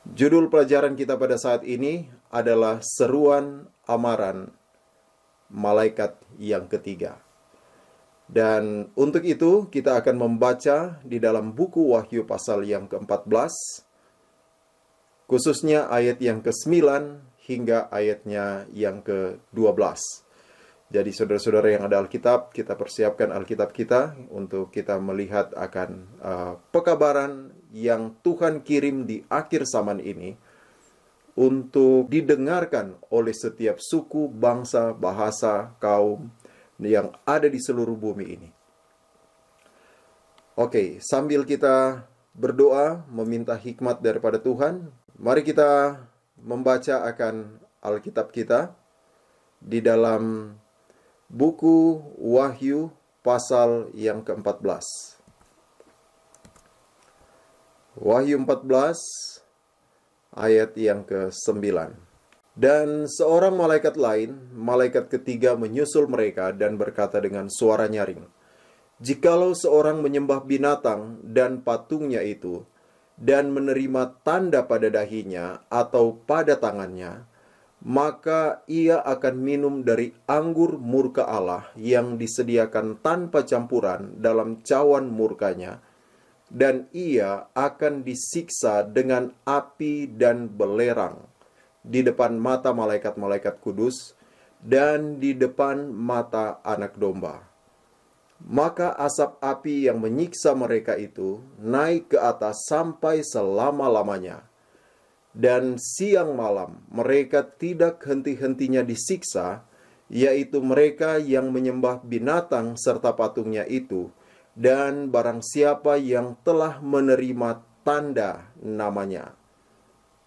Judul pelajaran kita pada saat ini adalah seruan amaran malaikat yang ketiga. Dan untuk itu kita akan membaca di dalam buku Wahyu pasal yang ke-14, khususnya ayat yang ke-9 hingga ayatnya yang ke-12. Jadi saudara-saudara yang ada Alkitab, kita persiapkan Alkitab kita untuk kita melihat akan pekabaran yang Tuhan kirim di akhir zaman ini untuk didengarkan oleh setiap suku, bangsa, bahasa, kaum yang ada di seluruh bumi ini. Oke, sambil kita berdoa meminta hikmat daripada Tuhan, mari kita membaca akan Alkitab kita di dalam buku Wahyu pasal yang ke-14. Wahyu 14 ayat yang ke-9. Dan seorang malaikat lain, malaikat ketiga menyusul mereka dan berkata dengan suara nyaring, "Jikalau seorang menyembah binatang dan patungnya itu, dan menerima tanda pada dahinya atau pada tangannya, maka ia akan minum dari anggur murka Allah yang disediakan tanpa campuran dalam cawan murkanya, dan ia akan disiksa dengan api dan belerang di depan mata malaikat-malaikat kudus dan di depan mata Anak Domba. Maka asap api yang menyiksa mereka itu naik ke atas sampai selama-lamanya. Dan siang malam mereka tidak henti-hentinya disiksa, yaitu mereka yang menyembah binatang serta patungnya itu, dan barang siapa yang telah menerima tanda namanya."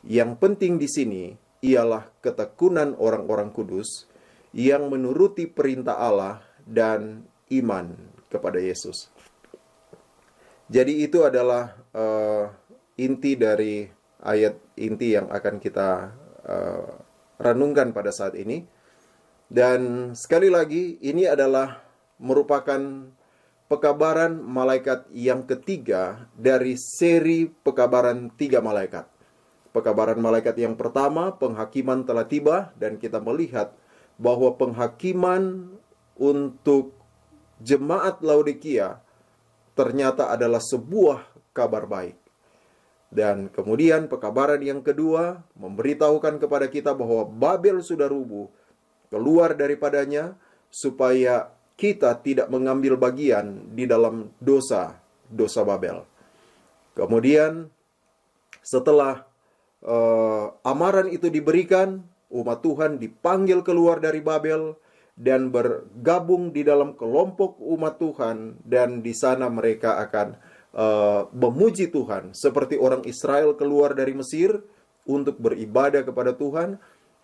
Yang penting di sini ialah ketekunan orang-orang kudus yang menuruti perintah Allah dan iman kepada Yesus. Jadi itu adalah inti dari ayat inti yang akan kita renungkan pada saat ini. Dan sekali lagi, ini adalah merupakan pekabaran malaikat yang ketiga dari seri pekabaran 3 malaikat. Pekabaran malaikat yang pertama, penghakiman telah tiba, dan kita melihat bahwa penghakiman untuk jemaat Laodikia ternyata adalah sebuah kabar baik. Dan kemudian pekabaran yang kedua memberitahukan kepada kita bahwa Babel sudah rubuh, keluar daripadanya, supaya kita tidak mengambil bagian di dalam dosa Babel. Kemudian setelah amaran itu diberikan, umat Tuhan dipanggil keluar dari Babel dan bergabung di dalam kelompok umat Tuhan, dan di sana mereka akan memuji Tuhan seperti orang Israel keluar dari Mesir untuk beribadah kepada Tuhan.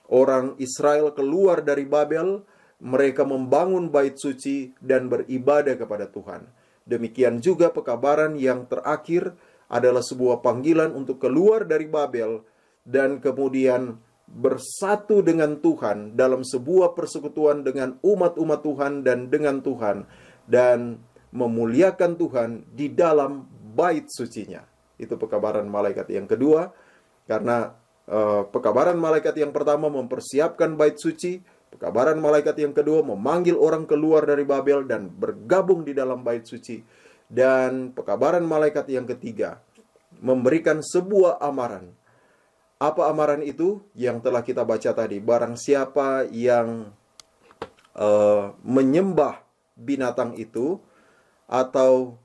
Orang Israel keluar dari Babel, mereka membangun bait suci dan beribadah kepada Tuhan. Demikian juga pekabaran yang terakhir adalah sebuah panggilan untuk keluar dari Babel dan kemudian bersatu dengan Tuhan dalam sebuah persekutuan dengan umat-umat Tuhan dan dengan Tuhan, dan memuliakan Tuhan di dalam bait sucinya. Itu pekabaran malaikat yang kedua, karena pekabaran malaikat yang pertama mempersiapkan bait suci, pekabaran malaikat yang kedua memanggil orang keluar dari Babel dan bergabung di dalam bait suci, dan pekabaran malaikat yang ketiga memberikan sebuah amaran. Apa amaran itu? Yang telah kita baca tadi. Barang siapa yang menyembah binatang itu atau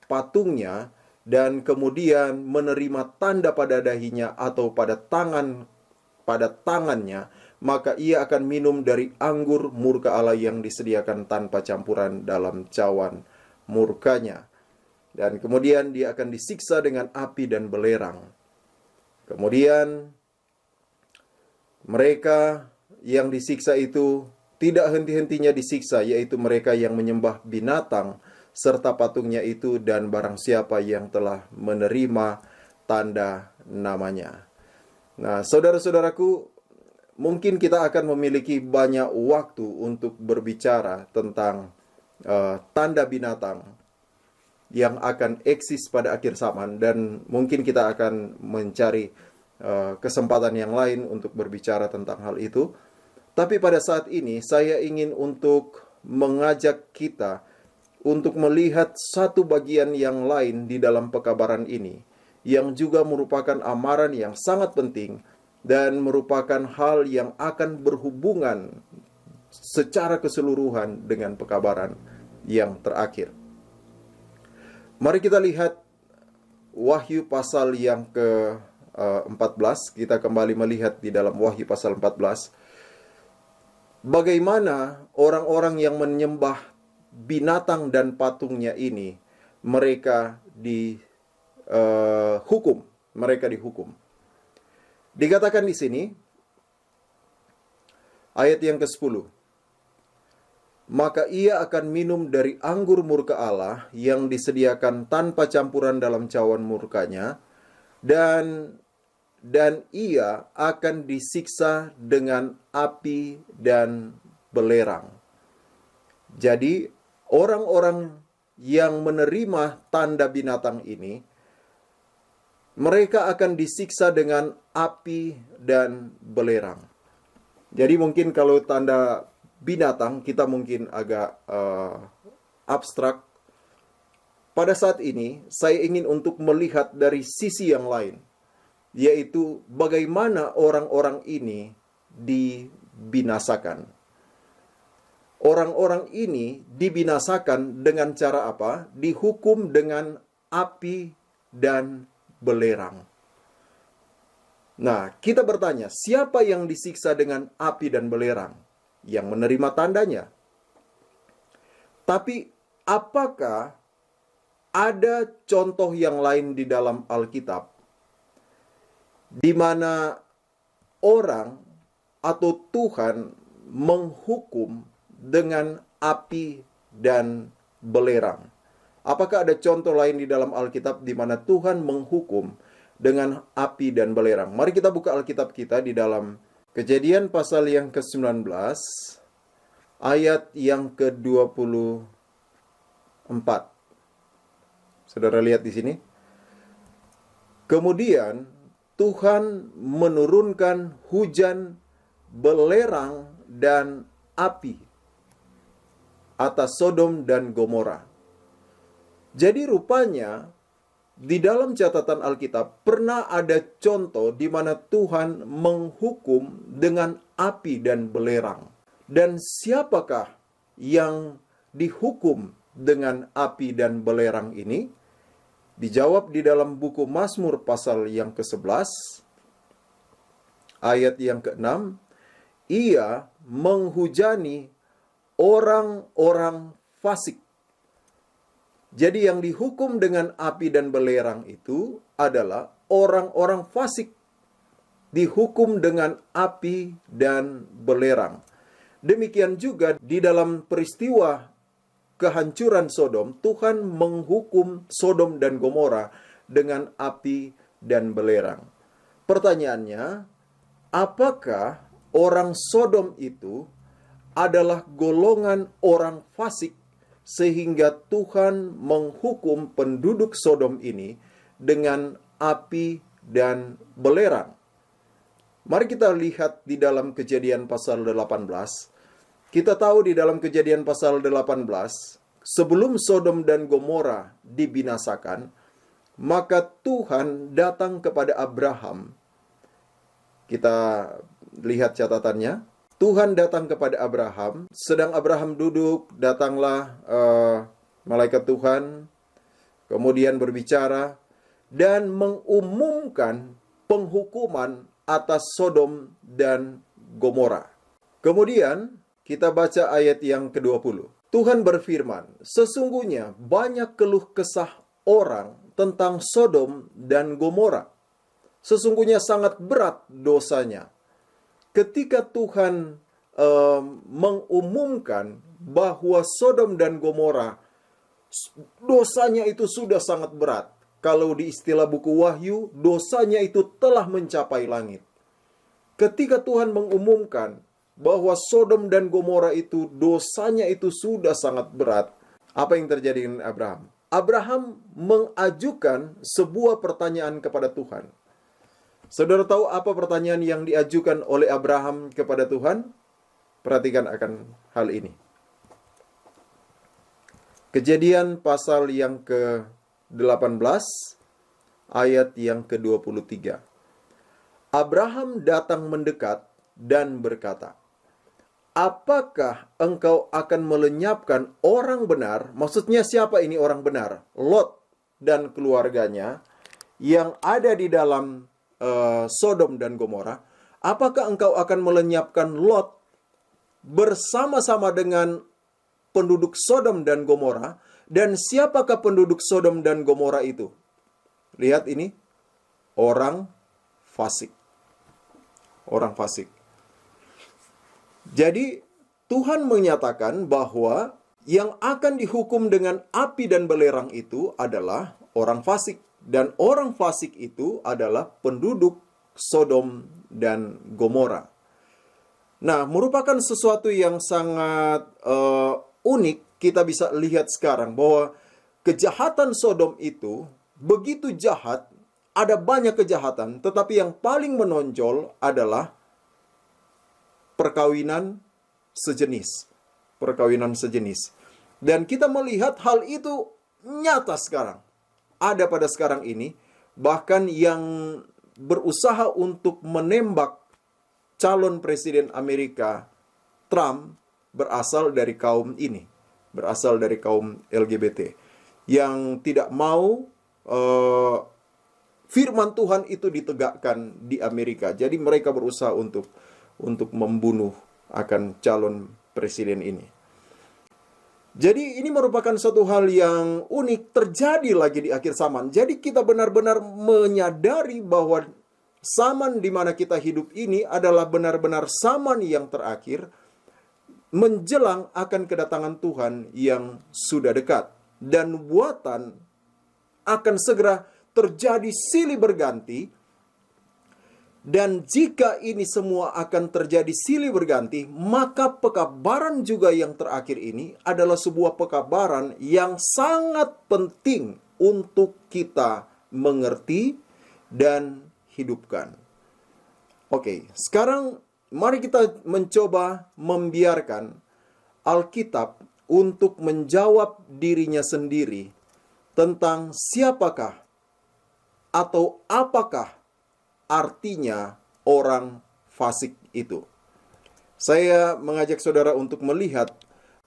patungnya, dan kemudian menerima tanda pada dahinya atau pada tangannya, maka ia akan minum dari anggur murka Allah yang disediakan tanpa campuran dalam cawan murkanya. Dan kemudian dia akan disiksa dengan api dan belerang. Kemudian mereka yang disiksa itu tidak henti-hentinya disiksa, yaitu mereka yang menyembah binatang serta patungnya itu, dan barang siapa yang telah menerima tanda namanya. Nah, saudara-saudaraku, mungkin kita akan memiliki banyak waktu untuk berbicara tentang tanda binatang yang akan eksis pada akhir zaman, dan mungkin kita akan mencari kesempatan yang lain untuk berbicara tentang hal itu. Tapi pada saat ini saya ingin untuk mengajak kita untuk melihat satu bagian yang lain di dalam pekabaran ini, yang juga merupakan amaran yang sangat penting dan merupakan hal yang akan berhubungan secara keseluruhan dengan pekabaran yang terakhir. Mari kita lihat Wahyu pasal yang ke-14. Kita kembali melihat di dalam Wahyu pasal 14. Bagaimana orang-orang yang menyembah binatang dan patungnya ini, mereka dihukum. Mereka dihukum. Dikatakan di sini, ayat yang ke-10. Maka ia akan minum dari anggur murka Allah yang disediakan tanpa campuran dalam cawan murkanya, dan ia akan disiksa dengan api dan belerang. Jadi, orang-orang yang menerima tanda binatang ini, mereka akan disiksa dengan api dan belerang. Jadi mungkin kalau tanda binatang kita mungkin agak abstrak. Pada saat ini saya ingin untuk melihat dari sisi yang lain, yaitu bagaimana orang-orang ini dibinasakan. Orang-orang ini dibinasakan dengan cara apa? Dihukum dengan api dan belerang. Nah, kita bertanya, siapa yang disiksa dengan api dan belerang? Yang menerima tandanya. Tapi, apakah ada contoh yang lain di dalam Alkitab di mana orang atau Tuhan menghukum dengan api dan belerang? Apakah ada contoh lain di dalam Alkitab di mana Tuhan menghukum dengan api dan belerang? Mari kita buka Alkitab kita di dalam Kejadian pasal yang ke-19, ayat yang ke-24. Saudara lihat di sini. Kemudian Tuhan menurunkan hujan, belerang, dan api atas Sodom dan Gomora. Jadi rupanya di dalam catatan Alkitab pernah ada contoh di mana Tuhan menghukum dengan api dan belerang. Dan siapakah yang dihukum dengan api dan belerang ini? Dijawab di dalam buku Mazmur pasal yang ke-11, ayat yang ke-6. Ia menghujani orang-orang fasik. Jadi yang dihukum dengan api dan belerang itu adalah orang-orang fasik. Dihukum dengan api dan belerang. Demikian juga di dalam peristiwa kehancuran Sodom, Tuhan menghukum Sodom dan Gomora dengan api dan belerang. Pertanyaannya, apakah orang Sodom itu adalah golongan orang fasik sehingga Tuhan menghukum penduduk Sodom ini dengan api dan belerang? Mari kita lihat di dalam Kejadian pasal 18. Kita tahu di dalam Kejadian pasal 18, sebelum Sodom dan Gomora dibinasakan, maka Tuhan datang kepada Abraham. Kita lihat catatannya. Tuhan datang kepada Abraham, sedang Abraham duduk, datanglah malaikat Tuhan, kemudian berbicara, dan mengumumkan penghukuman atas Sodom dan Gomora. Kemudian, kita baca ayat yang ke-20. Tuhan berfirman, sesungguhnya banyak keluh kesah orang tentang Sodom dan Gomora. Sesungguhnya sangat berat dosanya. Ketika Tuhan mengumumkan bahwa Sodom dan Gomora dosanya itu sudah sangat berat. Kalau di istilah buku Wahyu, dosanya itu telah mencapai langit. Ketika Tuhan mengumumkan bahwa Sodom dan Gomora itu dosanya itu sudah sangat berat, apa yang terjadi dengan Abraham? Abraham mengajukan sebuah pertanyaan kepada Tuhan. Saudara tahu apa pertanyaan yang diajukan oleh Abraham kepada Tuhan? Perhatikan akan hal ini. Kejadian pasal yang ke-18, ayat yang ke-23. Abraham datang mendekat dan berkata, apakah engkau akan melenyapkan orang benar? Maksudnya siapa ini orang benar? Lot dan keluarganya yang ada di dalam Sodom dan Gomora. Apakah engkau akan melenyapkan Lot bersama-sama dengan penduduk Sodom dan Gomora? Dan siapakah penduduk Sodom dan Gomora itu? Lihat ini, orang fasik. Orang fasik. Jadi Tuhan menyatakan bahwa yang akan dihukum dengan api dan belerang itu adalah orang fasik. Dan orang fasik itu adalah penduduk Sodom dan Gomora. Nah, merupakan sesuatu yang sangat unik. Kita bisa lihat sekarang bahwa kejahatan Sodom itu begitu jahat. Ada banyak kejahatan, tetapi yang paling menonjol adalah perkawinan sejenis. Perkawinan sejenis. Dan kita melihat hal itu nyata sekarang. Ada pada sekarang ini. Bahkan yang berusaha untuk menembak calon presiden Amerika, Trump, berasal dari kaum ini. Berasal dari kaum LGBT. Yang tidak mau firman Tuhan itu ditegakkan di Amerika. Jadi mereka berusaha untuk membunuh akan calon presiden ini. Jadi ini merupakan suatu hal yang unik terjadi lagi di akhir zaman. Jadi kita benar-benar menyadari bahwa zaman di mana kita hidup ini adalah benar-benar zaman yang terakhir menjelang akan kedatangan Tuhan yang sudah dekat. Dan buatan akan segera terjadi silih berganti. Dan jika ini semua akan terjadi silih berganti, maka pekabaran juga yang terakhir ini adalah sebuah pekabaran yang sangat penting untuk kita mengerti dan hidupkan. Oke, sekarang mari kita mencoba membiarkan Alkitab untuk menjawab dirinya sendiri tentang siapakah atau apakah artinya orang fasik itu. Saya mengajak saudara untuk melihat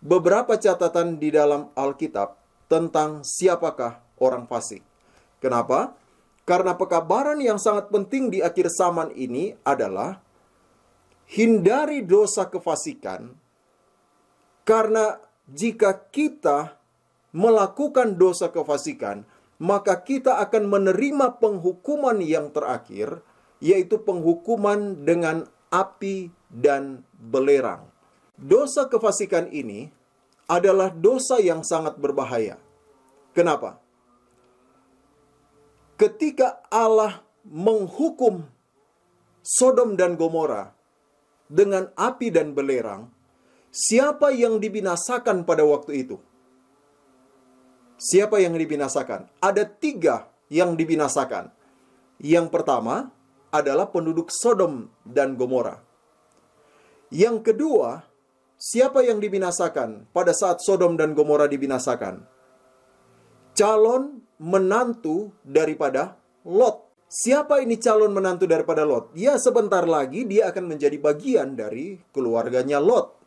beberapa catatan di dalam Alkitab tentang siapakah orang fasik. Kenapa? Karena pekabaran yang sangat penting di akhir zaman ini adalah hindari dosa kefasikan. Karena jika kita melakukan dosa kefasikan, maka kita akan menerima penghukuman yang terakhir, yaitu penghukuman dengan api dan belerang. Dosa kefasikan ini adalah dosa yang sangat berbahaya. Kenapa? Ketika Allah menghukum Sodom dan Gomora dengan api dan belerang, siapa yang dibinasakan pada waktu itu? Siapa yang dibinasakan? Ada 3 yang dibinasakan. Yang pertama adalah penduduk Sodom dan Gomora. Yang kedua, siapa yang dibinasakan pada saat Sodom dan Gomora dibinasakan? Calon menantu daripada Lot. Siapa ini calon menantu daripada Lot? Ya, sebentar lagi dia akan menjadi bagian dari keluarganya Lot.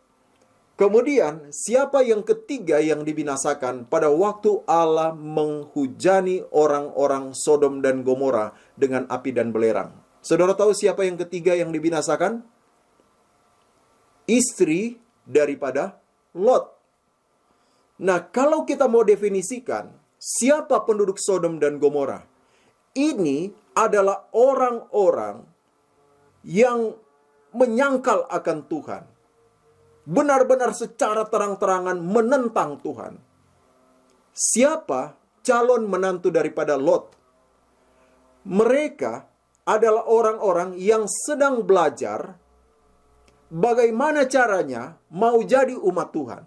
Kemudian, siapa yang ketiga yang dibinasakan pada waktu Allah menghujani orang-orang Sodom dan Gomora dengan api dan belerang? Saudara tahu siapa yang ketiga yang dibinasakan? Istri daripada Lot. Nah, kalau kita mau definisikan siapa penduduk Sodom dan Gomora, ini adalah orang-orang yang menyangkal akan Tuhan. Benar-benar secara terang-terangan menentang Tuhan. Siapa calon menantu daripada Lot? Mereka adalah orang-orang yang sedang belajar bagaimana caranya mau jadi umat Tuhan.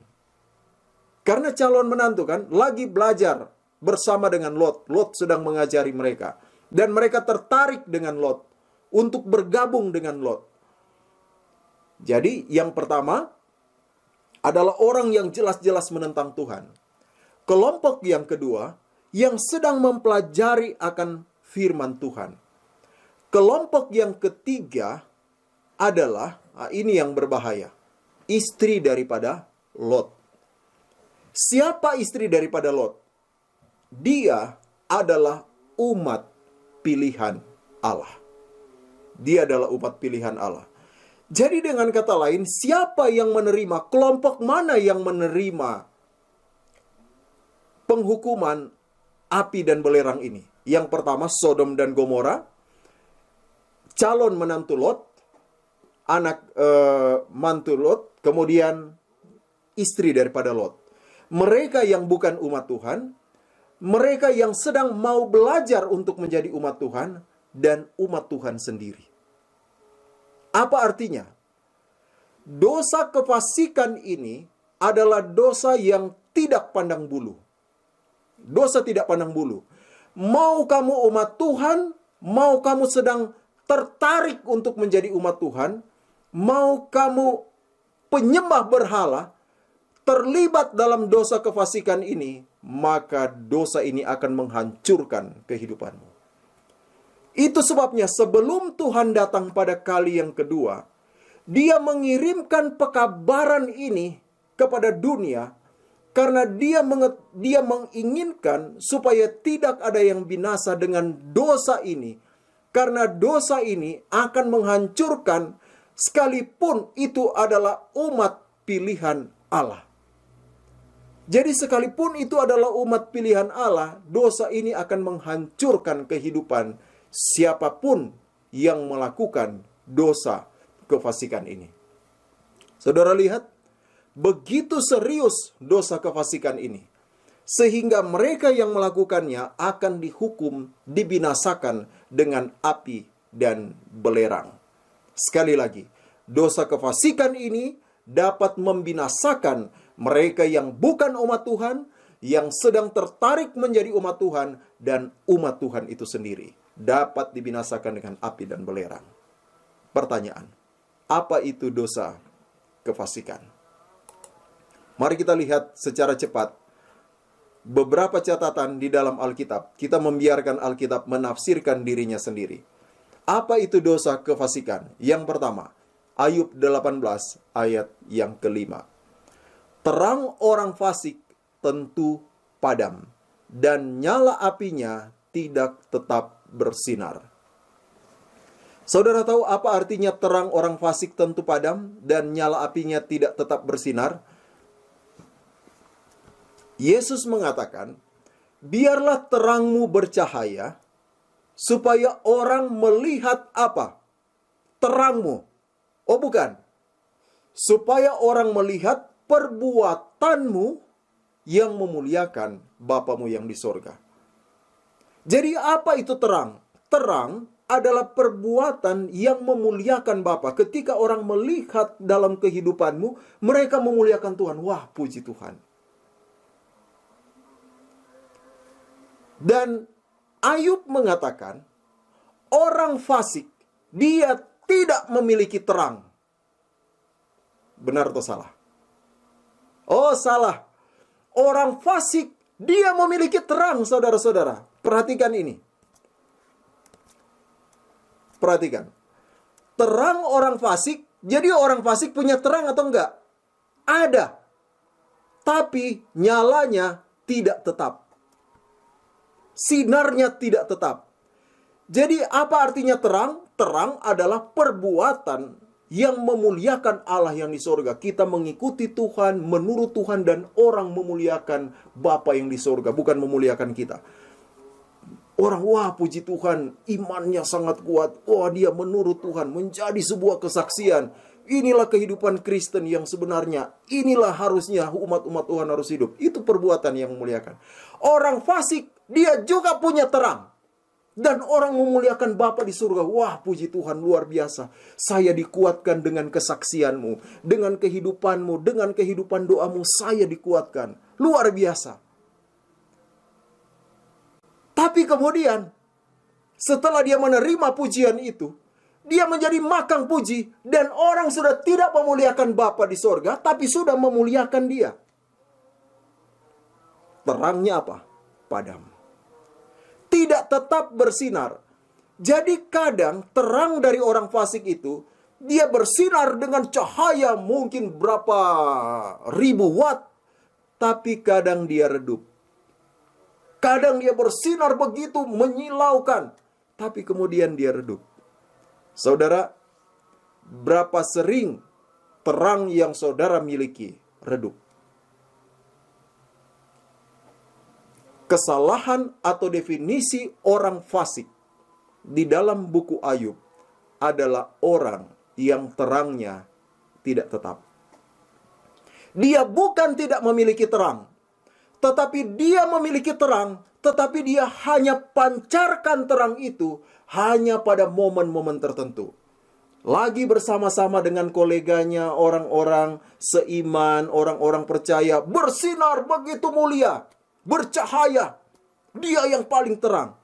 Karena calon menantu kan lagi belajar bersama dengan Lot. Lot sedang mengajari mereka. Dan mereka tertarik dengan Lot. untuk bergabung dengan Lot. Jadi yang pertama adalah orang yang jelas-jelas menentang Tuhan. Kelompok yang kedua yang sedang mempelajari akan firman Tuhan. Kelompok yang ketiga adalah, ini yang berbahaya, istri daripada Lot. Siapa istri daripada Lot? Dia adalah umat pilihan Allah. Dia adalah umat pilihan Allah. Jadi dengan kata lain, siapa yang menerima, kelompok mana yang menerima penghukuman api dan belerang ini? Yang pertama, Sodom dan Gomora, calon menantu Lot, anak mantu Lot, kemudian istri daripada Lot. Mereka yang bukan umat Tuhan, mereka yang sedang mau belajar untuk menjadi umat Tuhan, dan umat Tuhan sendiri. Apa artinya? Dosa kefasikan ini adalah dosa yang tidak pandang bulu. Dosa tidak pandang bulu. Mau kamu umat Tuhan, mau kamu sedang tertarik untuk menjadi umat Tuhan, mau kamu penyembah berhala, terlibat dalam dosa kefasikan ini, maka dosa ini akan menghancurkan kehidupanmu. Itu sebabnya sebelum Tuhan datang pada kali yang kedua, Dia mengirimkan pekabaran ini kepada dunia karena Dia menginginkan supaya tidak ada yang binasa dengan dosa ini. Karena dosa ini akan menghancurkan sekalipun itu adalah umat pilihan Allah. Jadi sekalipun itu adalah umat pilihan Allah, dosa ini akan menghancurkan kehidupan siapapun yang melakukan dosa kefasikan ini. Saudara lihat, begitu serius dosa kefasikan ini, sehingga mereka yang melakukannya akan dihukum, dibinasakan dengan api dan belerang. Sekali lagi, dosa kefasikan ini dapat membinasakan mereka yang bukan umat Tuhan, yang sedang tertarik menjadi umat Tuhan, dan umat Tuhan itu sendiri dapat dibinasakan dengan api dan belerang. Pertanyaan, apa itu dosa kefasikan? Mari kita lihat secara cepat beberapa catatan di dalam Alkitab. Kita membiarkan Alkitab menafsirkan dirinya sendiri. Apa itu dosa kefasikan? Yang pertama, Ayub 18 ayat yang kelima. Terang orang fasik tentu padam, dan nyala apinya tidak tetap bersinar. Saudara tahu apa artinya terang orang fasik tentu padam, dan nyala apinya tidak tetap bersinar? Yesus mengatakan, biarlah terangmu bercahaya, supaya orang melihat apa? Terangmu. Oh bukan. Supaya orang melihat perbuatanmu yang memuliakan Bapamu yang di sorga. Jadi apa itu terang? Terang adalah perbuatan yang memuliakan Bapa. Ketika orang melihat dalam kehidupanmu, mereka memuliakan Tuhan. Wah, puji Tuhan. Dan Ayub mengatakan, orang fasik, dia tidak memiliki terang. Benar atau salah? Oh, salah. Orang fasik, dia memiliki terang, saudara-saudara. Perhatikan ini. Perhatikan. Terang orang fasik, jadi orang fasik punya terang atau enggak? Ada. Tapi nyalanya tidak tetap. Sinarnya tidak tetap. Jadi apa artinya terang? Terang adalah perbuatan yang memuliakan Allah yang di sorga. Kita mengikuti Tuhan, menurut Tuhan, dan orang memuliakan Bapa yang di sorga, bukan memuliakan kita. Orang, wah puji Tuhan, imannya sangat kuat. Wah, dia menurut Tuhan, menjadi sebuah kesaksian. Inilah kehidupan Kristen yang sebenarnya. Inilah harusnya umat-umat Tuhan harus hidup. Itu perbuatan yang memuliakan. Orang fasik, dia juga punya terang. Dan orang memuliakan Bapa di surga. Wah, puji Tuhan, luar biasa. Saya dikuatkan dengan kesaksianmu, dengan kehidupanmu, dengan kehidupan doamu, saya dikuatkan. Luar biasa. Tapi kemudian, setelah dia menerima pujian itu, Dia menjadi makang puji, dan orang sudah tidak memuliakan Bapa di sorga, tapi sudah memuliakan dia. Terangnya apa? Padam. Tidak tetap bersinar. Jadi kadang terang dari orang fasik itu, dia bersinar dengan cahaya mungkin berapa ribu watt, tapi kadang dia redup. Kadang dia bersinar begitu menyilaukan, tapi kemudian dia redup. Saudara, berapa sering terang yang saudara miliki redup? Kesalahan atau definisi orang fasik di dalam buku Ayub adalah orang yang terangnya tidak tetap. Dia bukan tidak memiliki terang, tetapi dia memiliki terang, tetapi dia hanya pancarkan terang itu hanya pada momen-momen tertentu. Lagi bersama-sama dengan koleganya, orang-orang seiman, orang-orang percaya, bersinar begitu mulia, bercahaya. Dia yang paling terang.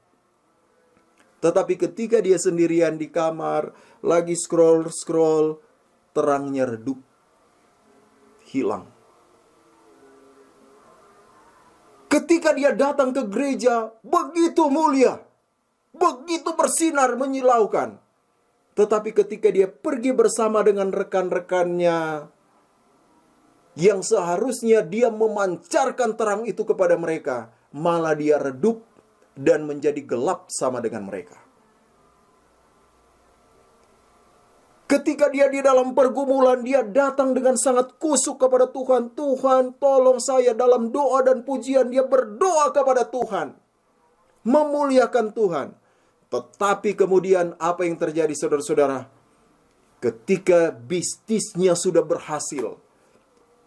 Tetapi ketika dia sendirian di kamar, lagi scroll-scroll, terangnya redup, hilang. Ketika dia datang ke gereja, begitu mulia, begitu bersinar, menyilaukan. Tetapi ketika dia pergi bersama dengan rekan-rekannya, yang seharusnya dia memancarkan terang itu kepada mereka, malah dia redup dan menjadi gelap sama dengan mereka. Ketika dia di dalam pergumulan, dia datang dengan sangat kusuk kepada Tuhan. Tuhan, tolong saya dalam doa dan pujian. Dia berdoa kepada Tuhan, memuliakan Tuhan. Tetapi kemudian apa yang terjadi, saudara-saudara? Ketika bisnisnya sudah berhasil,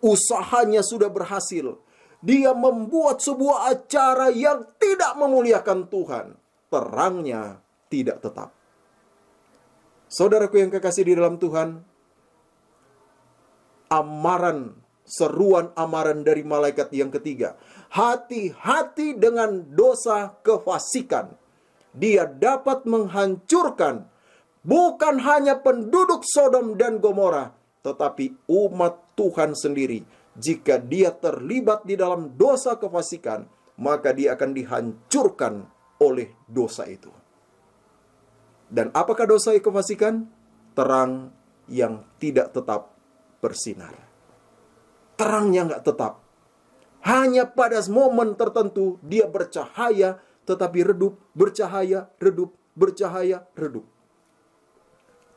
usahanya sudah berhasil, dia membuat sebuah acara yang tidak memuliakan Tuhan. Terangnya tidak tetap. Saudaraku yang kekasih di dalam Tuhan, seruan amaran dari malaikat yang ketiga. Hati-hati dengan dosa kefasikan. Dia dapat menghancurkan bukan hanya penduduk Sodom dan Gomora, tetapi umat Tuhan sendiri. Jika dia terlibat di dalam dosa kefasikan, maka dia akan dihancurkan oleh dosa itu. Dan apakah dosa kefasikan? Terang yang tidak tetap bersinar. Terangnya nggak tetap. Hanya pada momen tertentu dia bercahaya, tetapi redup, bercahaya, redup, bercahaya, redup.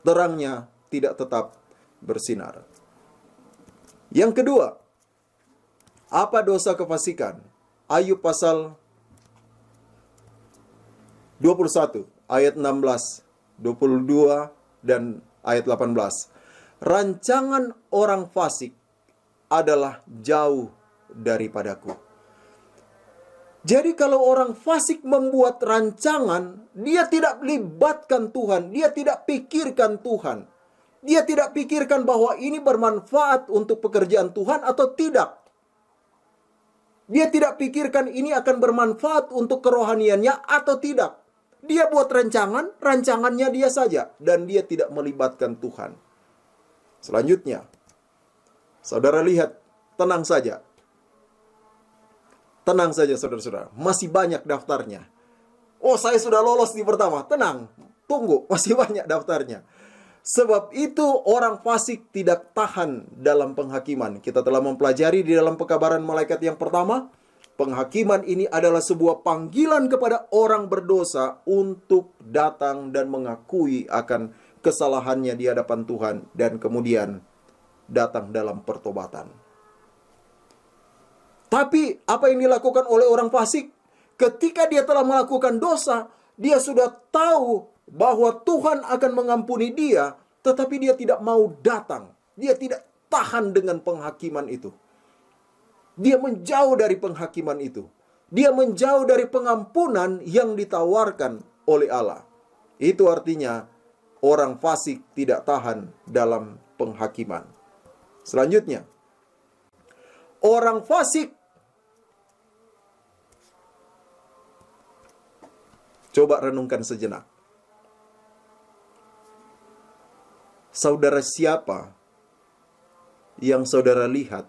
Terangnya tidak tetap bersinar. Yang kedua, apa dosa kefasikan? Ayub pasal 21, ayat 16, 22, dan ayat 18. Rancangan orang fasik adalah jauh daripadaku. Jadi kalau orang fasik membuat rancangan, dia tidak libatkan Tuhan, dia tidak pikirkan Tuhan. Dia tidak pikirkan bahwa ini bermanfaat untuk pekerjaan Tuhan atau tidak. Dia tidak pikirkan ini akan bermanfaat untuk kerohaniannya atau tidak. Dia buat rancangannya dia saja, dan dia tidak melibatkan Tuhan. Selanjutnya, saudara lihat, tenang saja. Tenang saja saudara-saudara, masih banyak daftarnya. Oh, saya sudah lolos di pertama. Tenang, tunggu, masih banyak daftarnya. Sebab itu orang fasik tidak tahan dalam penghakiman. Kita telah mempelajari di dalam pekabaran malaikat yang pertama, penghakiman ini adalah sebuah panggilan kepada orang berdosa untuk datang dan mengakui akan kesalahannya di hadapan Tuhan, dan kemudian datang dalam pertobatan. Tapi apa yang dilakukan oleh orang fasik? Ketika dia telah melakukan dosa, dia sudah tahu bahwa Tuhan akan mengampuni dia, tetapi dia tidak mau datang. Dia tidak tahan dengan penghakiman itu. Dia menjauh dari penghakiman itu. Dia menjauh dari pengampunan yang ditawarkan oleh Allah. Itu artinya orang fasik tidak tahan dalam penghakiman. Selanjutnya, orang fasik, coba renungkan sejenak. Saudara siapa yang saudara lihat,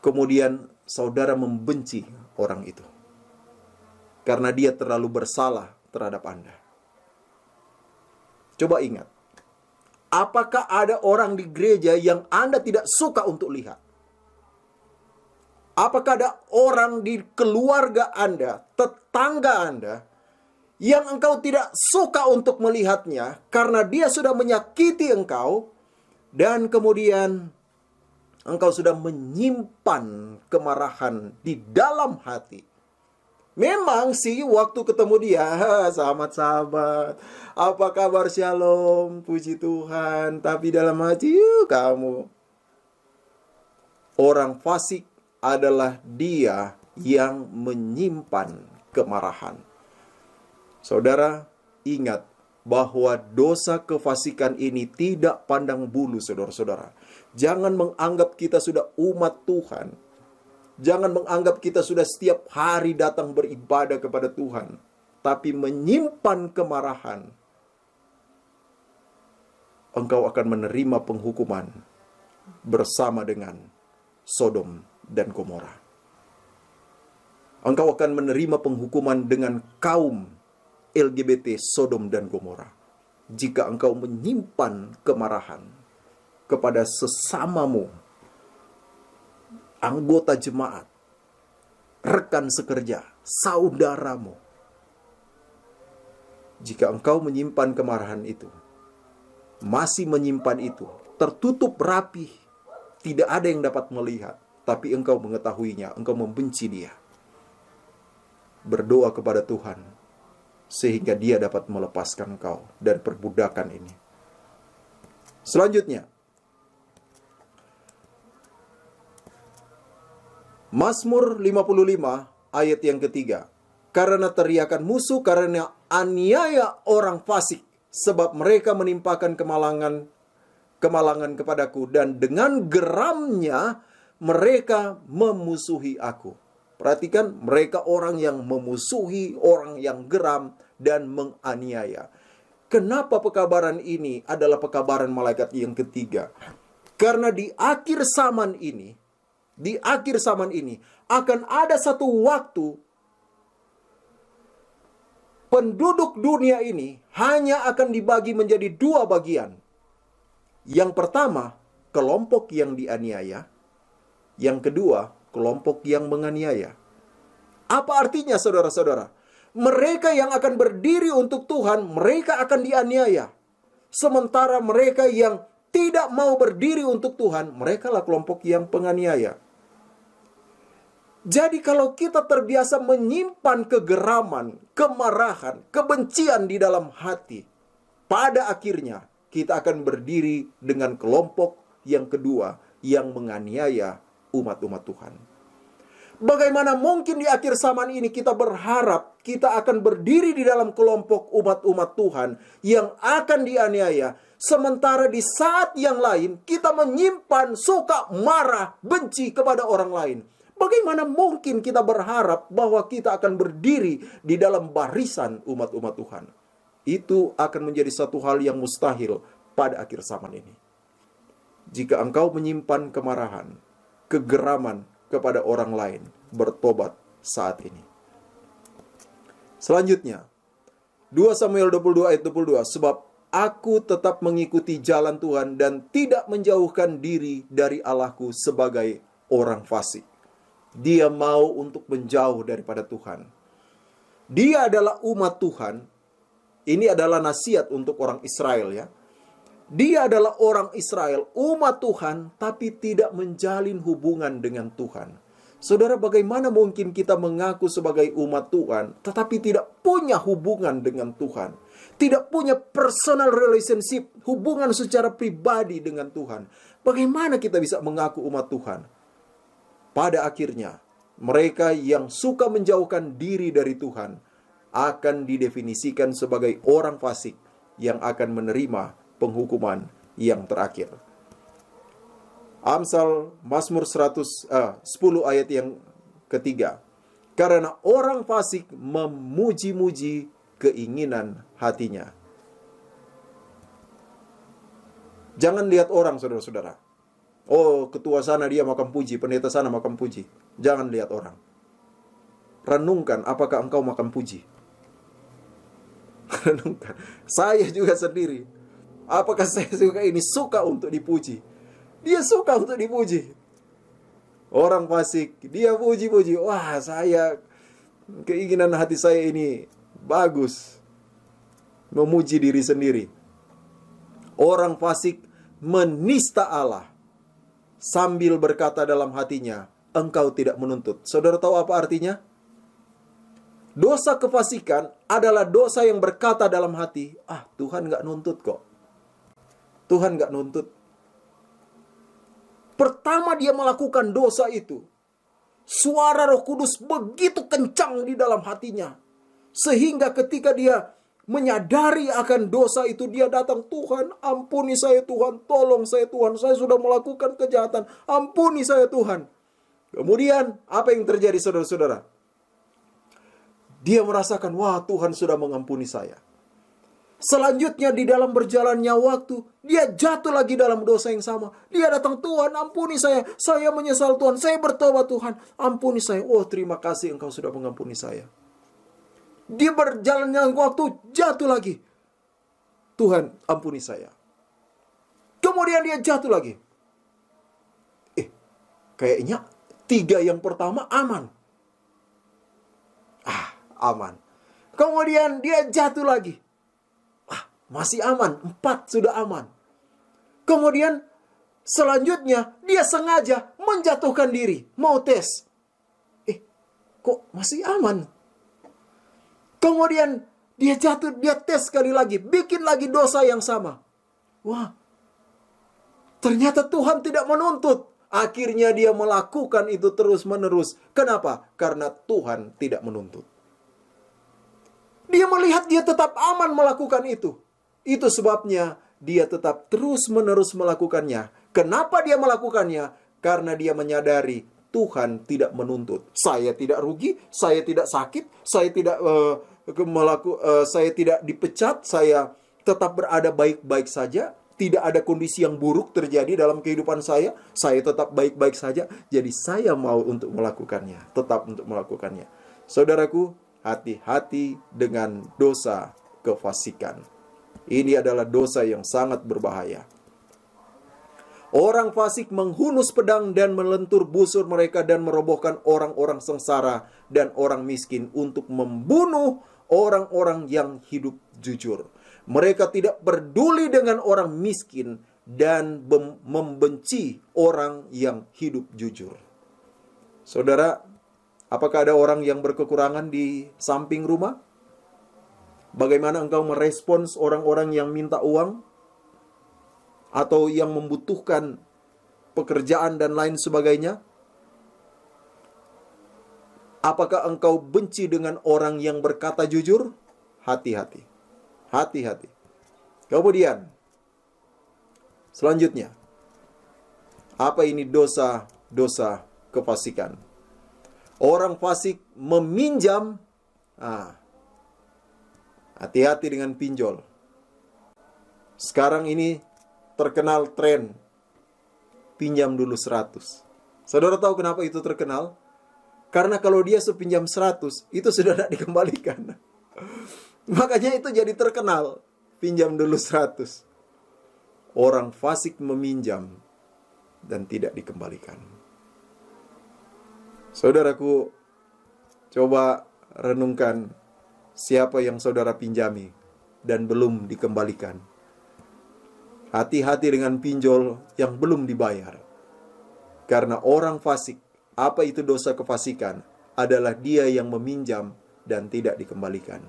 kemudian saudara membenci orang itu karena dia terlalu bersalah terhadap Anda? Coba ingat, apakah ada orang di gereja yang Anda tidak suka untuk lihat? Apakah ada orang di keluarga Anda, tetangga Anda, yang engkau tidak suka untuk melihatnya karena dia sudah menyakiti engkau, dan kemudian engkau sudah menyimpan kemarahan di dalam hati? Memang sih waktu ketemu dia, sahabat-sahabat, apa kabar, shalom, puji Tuhan. Tapi dalam hati, kamu. Orang fasik adalah dia yang menyimpan kemarahan. Saudara, ingat bahwa dosa kefasikan ini tidak pandang bulu, saudara-saudara. Jangan menganggap kita sudah umat Tuhan. Jangan menganggap kita sudah setiap hari datang beribadah kepada Tuhan. Tapi menyimpan kemarahan, engkau akan menerima penghukuman bersama dengan Sodom dan Gomora. Engkau akan menerima penghukuman dengan kaum LGBT Sodom dan Gomora jika engkau menyimpan kemarahan kepada sesamamu, anggota jemaat, rekan sekerja, saudaramu. Jika engkau menyimpan kemarahan itu, masih menyimpan itu, tertutup rapi, tidak ada yang dapat melihat, tapi engkau mengetahuinya, engkau membenci dia. Berdoa kepada Tuhan, sehingga dia dapat melepaskan engkau dari perbudakan ini. Selanjutnya, Mazmur 55 ayat yang ketiga. Karena teriakan musuh, karena aniaya orang fasik, sebab mereka menimpakan kemalangan kepadaku, dan dengan geramnya mereka memusuhi aku. Perhatikan, mereka orang yang memusuhi, orang yang geram dan menganiaya. Kenapa pekabaran ini adalah pekabaran malaikat yang ketiga? Karena di akhir zaman ini akan ada satu waktu penduduk dunia ini hanya akan dibagi menjadi dua bagian. Yang pertama, kelompok yang dianiaya. Yang kedua, kelompok yang menganiaya. Apa artinya, saudara-saudara? Mereka yang akan berdiri untuk Tuhan, mereka akan dianiaya. Sementara mereka yang tidak mau berdiri untuk Tuhan, mereka lah kelompok yang penganiaya. Jadi kalau kita terbiasa menyimpan kegeraman, kemarahan, kebencian di dalam hati, pada akhirnya kita akan berdiri dengan kelompok yang kedua yang menganiaya umat-umat Tuhan. Bagaimana mungkin di akhir zaman ini kita berharap kita akan berdiri di dalam kelompok umat-umat Tuhan yang akan dianiaya, sementara di saat yang lain kita menyimpan suka, marah, benci kepada orang lain. Bagaimana mungkin kita berharap bahwa kita akan berdiri di dalam barisan umat-umat Tuhan? Itu akan menjadi satu hal yang mustahil pada akhir zaman ini. Jika engkau menyimpan kemarahan, kegeraman kepada orang lain, bertobat saat ini. Selanjutnya, 2 Samuel 22 ayat 22, sebab aku tetap mengikuti jalan Tuhan dan tidak menjauhkan diri dari Allahku sebagai orang fasik. Dia mau untuk menjauh daripada Tuhan. Dia adalah umat Tuhan. Ini adalah nasihat untuk orang Israel, ya. Dia adalah orang Israel, umat Tuhan, tapi tidak menjalin hubungan dengan Tuhan. Saudara, bagaimana mungkin kita mengaku sebagai umat Tuhan, tetapi tidak punya hubungan dengan Tuhan? Tidak punya personal relationship, hubungan secara pribadi dengan Tuhan. Bagaimana kita bisa mengaku umat Tuhan? Pada akhirnya, mereka yang suka menjauhkan diri dari Tuhan akan didefinisikan sebagai orang fasik yang akan menerima penghukuman yang terakhir. Amsal Mazmur 10 ayat yang ketiga. Karena orang fasik memuji-muji keinginan hatinya. Jangan lihat orang, saudara-saudara. Oh, ketua sana dia makan puji, pendeta sana makan puji. Jangan lihat orang. Renungkan, apakah engkau makan puji? Renungkan. Saya juga sendiri. Apakah saya suka untuk dipuji? Dia suka untuk dipuji. Orang fasik, dia puji-puji. Wah, keinginan hati saya ini bagus. Memuji diri sendiri. Orang fasik menista Allah. Sambil berkata dalam hatinya, engkau tidak menuntut. Saudara tahu apa artinya? Dosa kefasikan adalah dosa yang berkata dalam hati, Tuhan gak nuntut kok. Tuhan gak nuntut. Pertama dia melakukan dosa itu, suara Roh Kudus begitu kencang di dalam hatinya. Sehingga ketika dia menyadari akan dosa itu, dia datang, Tuhan ampuni saya Tuhan, tolong saya Tuhan, saya sudah melakukan kejahatan, ampuni saya Tuhan. Kemudian apa yang terjadi saudara-saudara? Dia merasakan, wah Tuhan sudah mengampuni saya. Selanjutnya di dalam berjalannya waktu, dia jatuh lagi dalam dosa yang sama. Dia datang, Tuhan ampuni saya menyesal Tuhan, saya bertobat Tuhan, ampuni saya. Oh terima kasih engkau sudah mengampuni saya. Dia berjalannya waktu, jatuh lagi. Tuhan ampuni saya. Kemudian dia jatuh lagi. Kayaknya 3 yang pertama aman. Aman. Kemudian dia jatuh lagi. Masih aman. 4 sudah aman. Kemudian selanjutnya dia sengaja menjatuhkan diri. Mau tes. Kok masih aman? Kemudian dia jatuh, dia tes sekali lagi. Bikin lagi dosa yang sama. Wah. Ternyata Tuhan tidak menuntut. Akhirnya dia melakukan itu terus menerus. Kenapa? Karena Tuhan tidak menuntut. Dia melihat dia tetap aman melakukan itu. Itu sebabnya dia tetap terus-menerus melakukannya. Kenapa dia melakukannya? Karena dia menyadari Tuhan tidak menuntut. Saya tidak rugi, saya tidak sakit, saya tidak dipecat, saya tetap berada baik-baik saja. Tidak ada kondisi yang buruk terjadi dalam kehidupan saya tetap baik-baik saja. Jadi saya mau untuk melakukannya, tetap untuk melakukannya. Saudaraku, hati-hati dengan dosa kefasikan. Ini adalah dosa yang sangat berbahaya. Orang fasik menghunus pedang dan melentur busur mereka dan merobohkan orang-orang sengsara dan orang miskin untuk membunuh orang-orang yang hidup jujur. Mereka tidak peduli dengan orang miskin dan membenci orang yang hidup jujur. Saudara, apakah ada orang yang berkekurangan di samping rumah? Bagaimana engkau merespons orang-orang yang minta uang? Atau yang membutuhkan pekerjaan dan lain sebagainya? Apakah engkau benci dengan orang yang berkata jujur? Hati-hati. Hati-hati. Kemudian, selanjutnya, apa ini dosa kefasikan? Orang fasik meminjam. Hati-hati dengan pinjol. Sekarang ini terkenal tren pinjam dulu 100. Saudara tahu kenapa itu terkenal? Karena kalau dia sepinjam 100, itu sudah tidak dikembalikan. Makanya itu jadi terkenal. Pinjam dulu 100. Orang fasik meminjam dan tidak dikembalikan. Saudaraku, coba renungkan siapa yang saudara pinjami dan belum dikembalikan. Hati-hati dengan pinjol yang belum dibayar. Karena orang fasik, apa itu dosa kefasikan? Adalah dia yang meminjam dan tidak dikembalikan.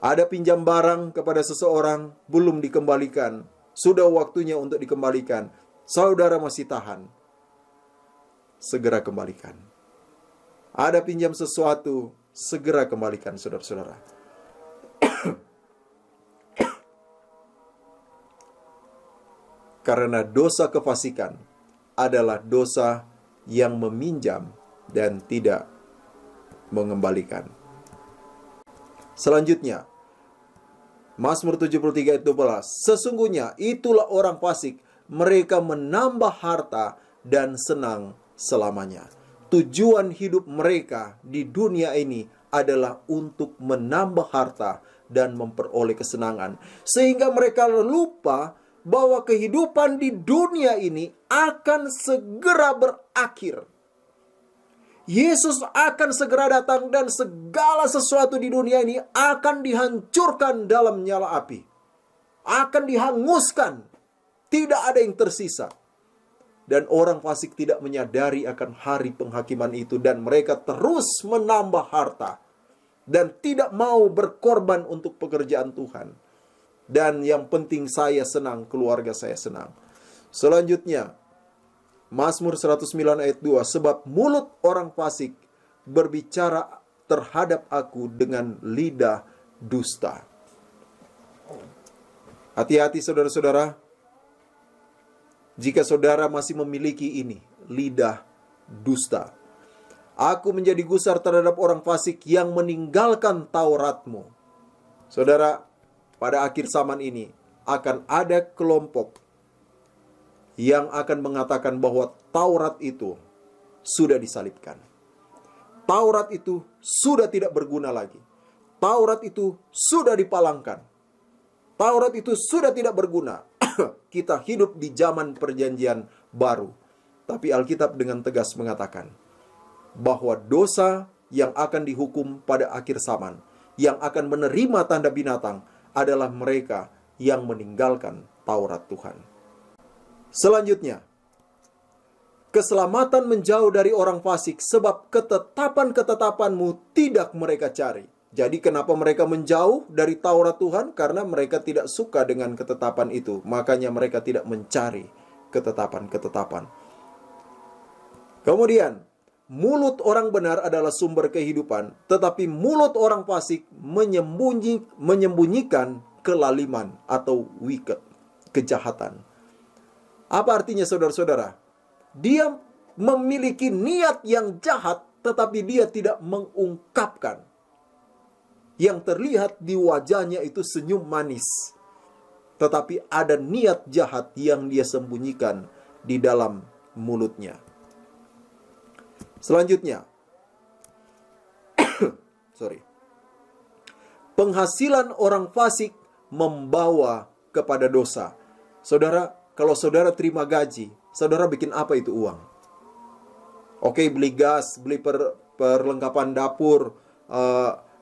Ada pinjam barang kepada seseorang, belum dikembalikan. Sudah waktunya untuk dikembalikan. Saudara masih tahan. Segera kembalikan. Ada pinjam sesuatu, segera kembalikan, saudara-saudara. Karena dosa kefasikan adalah dosa yang meminjam dan tidak mengembalikan. Selanjutnya, Mazmur 73 ayat 12. Sesungguhnya itulah orang fasik, mereka menambah harta dan senang selamanya. Tujuan hidup mereka di dunia ini adalah untuk menambah harta dan memperoleh kesenangan. Sehingga mereka lupa bahwa kehidupan di dunia ini akan segera berakhir. Yesus akan segera datang dan segala sesuatu di dunia ini akan dihancurkan dalam nyala api. Akan dihanguskan. Tidak ada yang tersisa. Dan orang fasik tidak menyadari akan hari penghakiman itu. Dan mereka terus menambah harta. Dan tidak mau berkorban untuk pekerjaan Tuhan. Dan yang penting saya senang, keluarga saya senang. Selanjutnya, Mazmur 109 ayat 2. Sebab mulut orang fasik berbicara terhadap aku dengan lidah dusta. Hati-hati saudara-saudara. Jika saudara masih memiliki ini, lidah dusta. Aku menjadi gusar terhadap orang fasik yang meninggalkan Tauratmu. Saudara, pada akhir zaman ini akan ada kelompok yang akan mengatakan bahwa Taurat itu sudah disalibkan. Taurat itu sudah tidak berguna lagi. Taurat itu sudah dipalangkan. Taurat itu sudah tidak berguna. Kita hidup di zaman perjanjian baru. Tapi Alkitab dengan tegas mengatakan bahwa dosa yang akan dihukum pada akhir zaman, yang akan menerima tanda binatang, adalah mereka yang meninggalkan Taurat Tuhan. Selanjutnya, keselamatan menjauh dari orang fasik sebab ketetapan-ketetapanmu tidak mereka cari. Jadi kenapa mereka menjauh dari Taurat Tuhan? Karena mereka tidak suka dengan ketetapan itu. Makanya mereka tidak mencari ketetapan-ketetapan. Kemudian, mulut orang benar adalah sumber kehidupan, tetapi mulut orang fasik menyembunyikan kelaliman atau wicked, kejahatan. Apa artinya saudara-saudara? Dia memiliki niat yang jahat, tetapi dia tidak mengungkapkan. Yang terlihat di wajahnya itu senyum manis, tetapi ada niat jahat yang dia sembunyikan di dalam mulutnya. Selanjutnya, penghasilan orang fasik membawa kepada dosa. Saudara, kalau saudara terima gaji, saudara bikin apa itu uang? Oke, beli gas, beli perlengkapan dapur,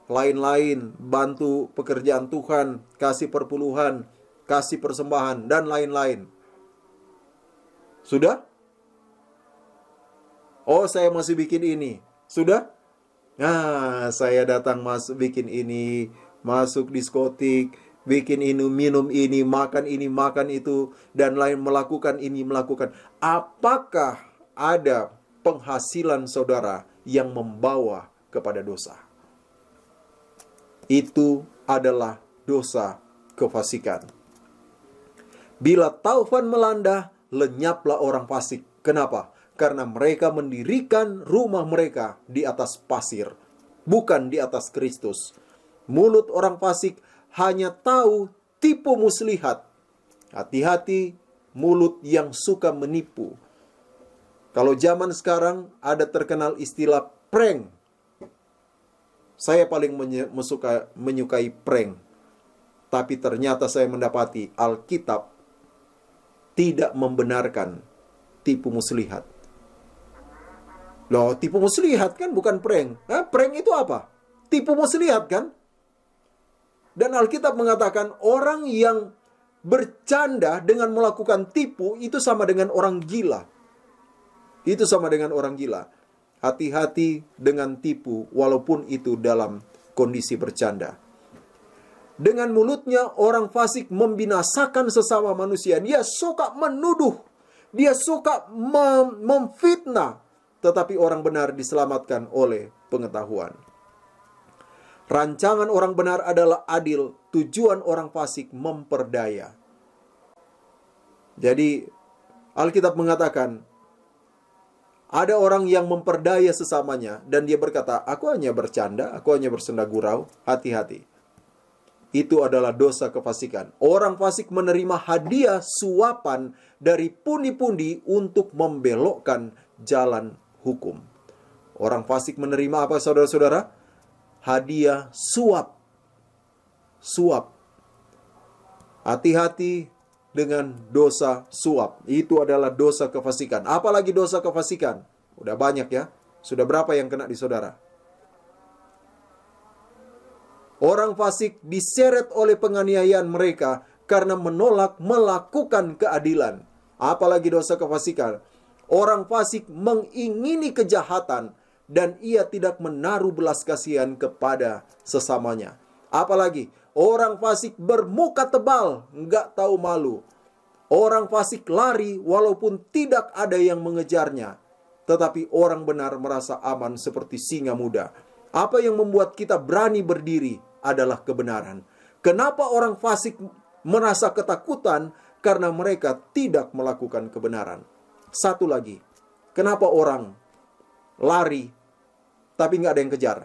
lain-lain, bantu pekerjaan Tuhan, kasih perpuluhan, kasih persembahan, dan lain-lain. Sudah? Oh, saya masih bikin ini. Sudah? Nah, saya datang masuk bikin ini, masuk diskotik, bikin ini, minum ini, makan itu, dan lain, melakukan ini, melakukan. Apakah ada penghasilan saudara yang membawa kepada dosa? Itu adalah dosa kefasikan. Bila taufan melanda, lenyaplah orang fasik. Kenapa? Karena mereka mendirikan rumah mereka di atas pasir, bukan di atas Kristus. Mulut orang fasik hanya tahu tipu muslihat. Hati-hati mulut yang suka menipu. Kalau zaman sekarang ada terkenal istilah prank. Saya paling menyukai prank. Tapi ternyata saya mendapati Alkitab tidak membenarkan tipu muslihat. Loh, tipu muslihat kan bukan prank. Prank itu apa? Tipu muslihat kan? Dan Alkitab mengatakan orang yang bercanda dengan melakukan tipu itu sama dengan orang gila. Itu sama dengan orang gila. Hati-hati dengan tipu walaupun itu dalam kondisi bercanda. Dengan mulutnya orang fasik membinasakan sesama manusia. Dia suka menuduh. Dia suka memfitnah. Tetapi orang benar diselamatkan oleh pengetahuan. Rancangan orang benar adalah adil. Tujuan orang fasik memperdaya. Jadi Alkitab mengatakan ada orang yang memperdaya sesamanya dan dia berkata, aku hanya bercanda, aku hanya bersenda gurau. Hati-hati. Itu adalah dosa kefasikan. Orang fasik menerima hadiah suapan dari pundi-pundi untuk membelokkan jalan hukum. Orang fasik menerima apa, saudara-saudara? Hadiah suap. Suap. Hati-hati dengan dosa suap. Itu adalah dosa kefasikan. Apalagi dosa kefasikan? Udah banyak ya. Sudah berapa yang kena di saudara? Orang fasik diseret oleh penganiayaan mereka karena menolak melakukan keadilan. Apalagi dosa kefasikan. Orang fasik mengingini kejahatan dan ia tidak menaruh belas kasihan kepada sesamanya. Apalagi orang fasik bermuka tebal, nggak tahu malu. Orang fasik lari walaupun tidak ada yang mengejarnya. Tetapi orang benar merasa aman seperti singa muda. Apa yang membuat kita berani berdiri adalah kebenaran. Kenapa orang fasik merasa ketakutan? Karena mereka tidak melakukan kebenaran. Satu lagi, kenapa orang lari tapi nggak ada yang kejar?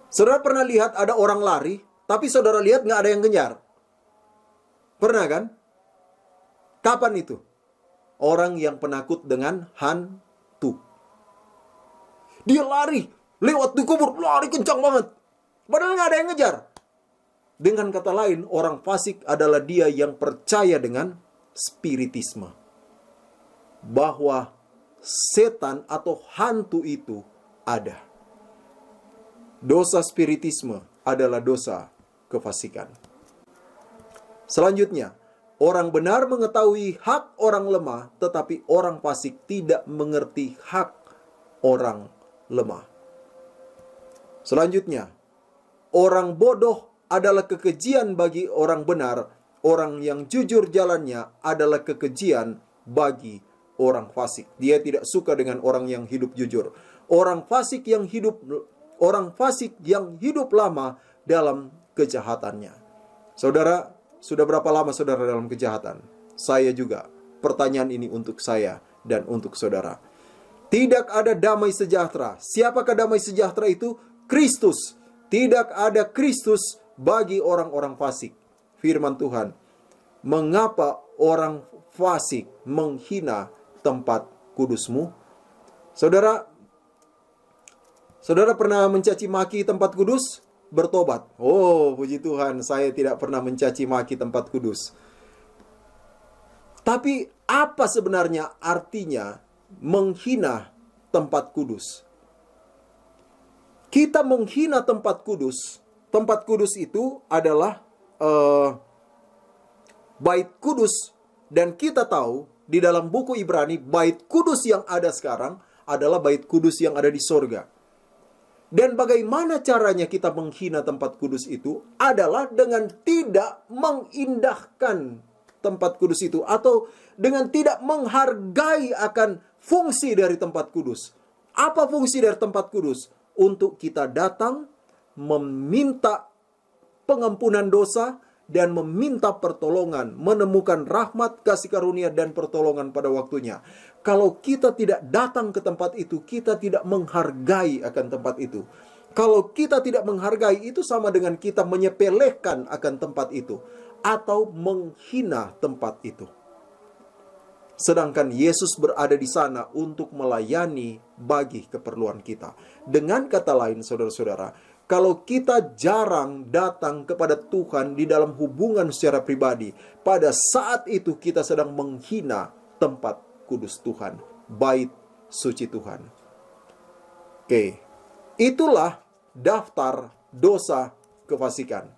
Saudara pernah lihat ada orang lari, tapi saudara lihat nggak ada yang kejar? Pernah kan? Kapan itu? Orang yang penakut dengan hantu. Dia lari, lewat di kubur, lari kencang banget. Padahal nggak ada yang ngejar. Dengan kata lain, orang fasik adalah dia yang percaya dengan spiritisme. Bahwa setan atau hantu itu ada. Dosa spiritisme adalah dosa kefasikan. Selanjutnya, orang benar mengetahui hak orang lemah, tetapi orang fasik tidak mengerti hak orang lemah. Selanjutnya, orang bodoh adalah kekejian bagi orang benar. Orang yang jujur jalannya adalah kekejian bagi orang fasik. Dia tidak suka dengan orang yang hidup jujur. Orang fasik yang hidup lama dalam kejahatannya. Saudara, sudah berapa lama saudara dalam kejahatan? Saya juga. Pertanyaan ini untuk saya dan untuk saudara. Tidak ada damai sejahtera. Siapakah damai sejahtera itu? Kristus. Tidak ada Kristus bagi orang-orang fasik. Firman Tuhan, mengapa orang fasik menghina tempat kudus-Mu? Saudara pernah mencaci maki tempat kudus? Bertobat. Oh, puji Tuhan, saya tidak pernah mencaci maki tempat kudus. Tapi apa sebenarnya artinya menghina tempat kudus? Kita menghina tempat kudus. Tempat kudus itu adalah Bait Kudus. Dan kita tahu di dalam buku Ibrani, Bait Kudus yang ada sekarang adalah Bait Kudus yang ada di sorga. Dan bagaimana caranya kita menghina tempat kudus itu? Adalah dengan tidak mengindahkan tempat kudus itu. Atau dengan tidak menghargai akan fungsi dari tempat kudus. Apa fungsi dari tempat kudus? Untuk kita datang meminta pengampunan dosa dan meminta pertolongan, menemukan rahmat, kasih karunia dan pertolongan pada waktunya. Kalau kita tidak datang ke tempat itu, kita tidak menghargai akan tempat itu. Kalau kita tidak menghargai, itu sama dengan kita menyepelekan akan tempat itu atau menghina tempat itu. Sedangkan Yesus berada di sana untuk melayani bagi keperluan kita. Dengan kata lain, saudara-saudara, kalau kita jarang datang kepada Tuhan di dalam hubungan secara pribadi, pada saat itu kita sedang menghina tempat kudus Tuhan, bait suci Tuhan. Oke, itulah daftar dosa kefasikan.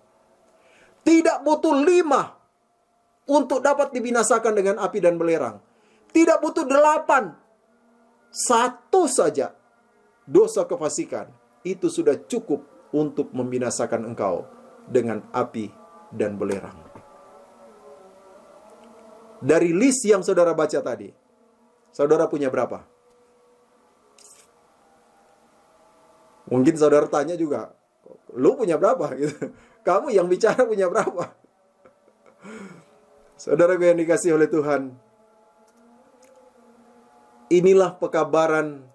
Tidak butuh 5 untuk dapat dibinasakan dengan api dan belerang. Tidak butuh 8. 1 saja dosa kefasikan itu sudah cukup untuk membinasakan engkau dengan api dan belerang. Dari list yang saudara baca tadi, saudara punya berapa? Mungkin saudara tanya juga, lu punya berapa? Gitu. Kamu yang bicara punya berapa? Saudara yang dikasih oleh Tuhan, inilah pekabaran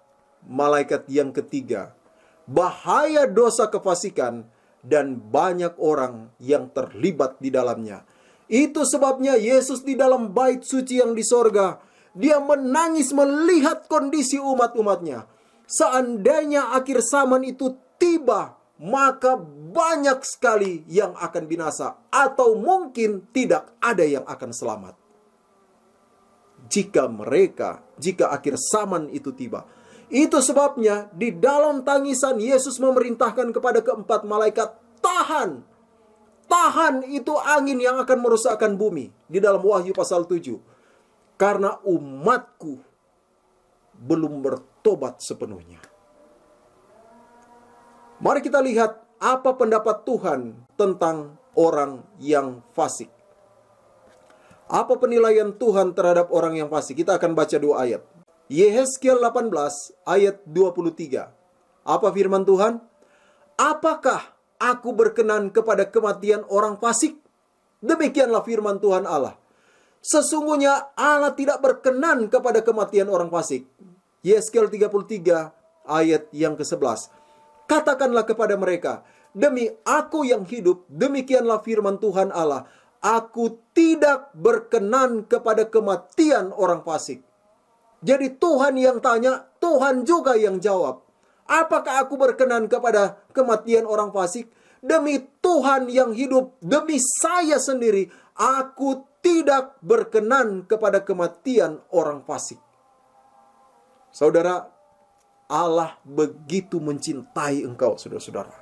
malaikat yang ketiga. Bahaya dosa kefasikan dan banyak orang yang terlibat di dalamnya. Itu sebabnya Yesus di dalam bait suci yang di sorga, dia menangis melihat kondisi umat-umatnya. Seandainya akhir zaman itu tiba, maka banyak sekali yang akan binasa, atau mungkin tidak ada yang akan selamat. Jika akhir zaman itu tiba. Itu sebabnya di dalam tangisan Yesus memerintahkan kepada keempat malaikat, tahan. Tahan itu angin yang akan merusakkan bumi. Di dalam Wahyu pasal 7. Karena umatku belum bertobat sepenuhnya. Mari kita lihat apa pendapat Tuhan tentang orang yang fasik. Apa penilaian Tuhan terhadap orang yang fasik? Kita akan baca 2 ayat. Yehezkiel 18 ayat 23. Apa firman Tuhan? Apakah aku berkenan kepada kematian orang fasik? Demikianlah firman Tuhan Allah. Sesungguhnya Allah tidak berkenan kepada kematian orang fasik. Yehezkiel 33 ayat yang ke-11. Katakanlah kepada mereka, demi aku yang hidup, demikianlah firman Tuhan Allah, aku tidak berkenan kepada kematian orang fasik. Jadi Tuhan yang tanya, Tuhan juga yang jawab. Apakah aku berkenan kepada kematian orang fasik? Demi Tuhan yang hidup, demi saya sendiri, aku tidak berkenan kepada kematian orang fasik. Saudara, Allah begitu mencintai engkau, saudara-saudara.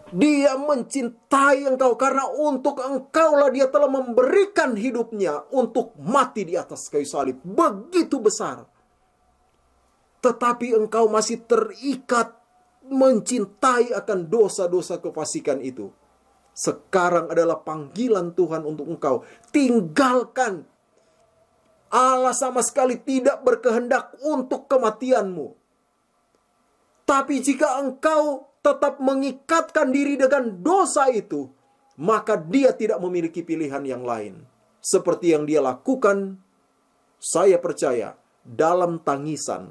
Dia mencintai engkau karena untuk engkaulah dia telah memberikan hidupnya untuk mati di atas kayu salib. Begitu besar. Tetapi engkau masih terikat mencintai akan dosa-dosa kefasikan itu. Sekarang adalah panggilan Tuhan untuk engkau. Tinggalkan. Allah sama sekali tidak berkehendak untuk kematianmu. Tapi jika engkau tetap mengikatkan diri dengan dosa itu, maka dia tidak memiliki pilihan yang lain. Seperti yang dia lakukan, saya percaya, dalam tangisan,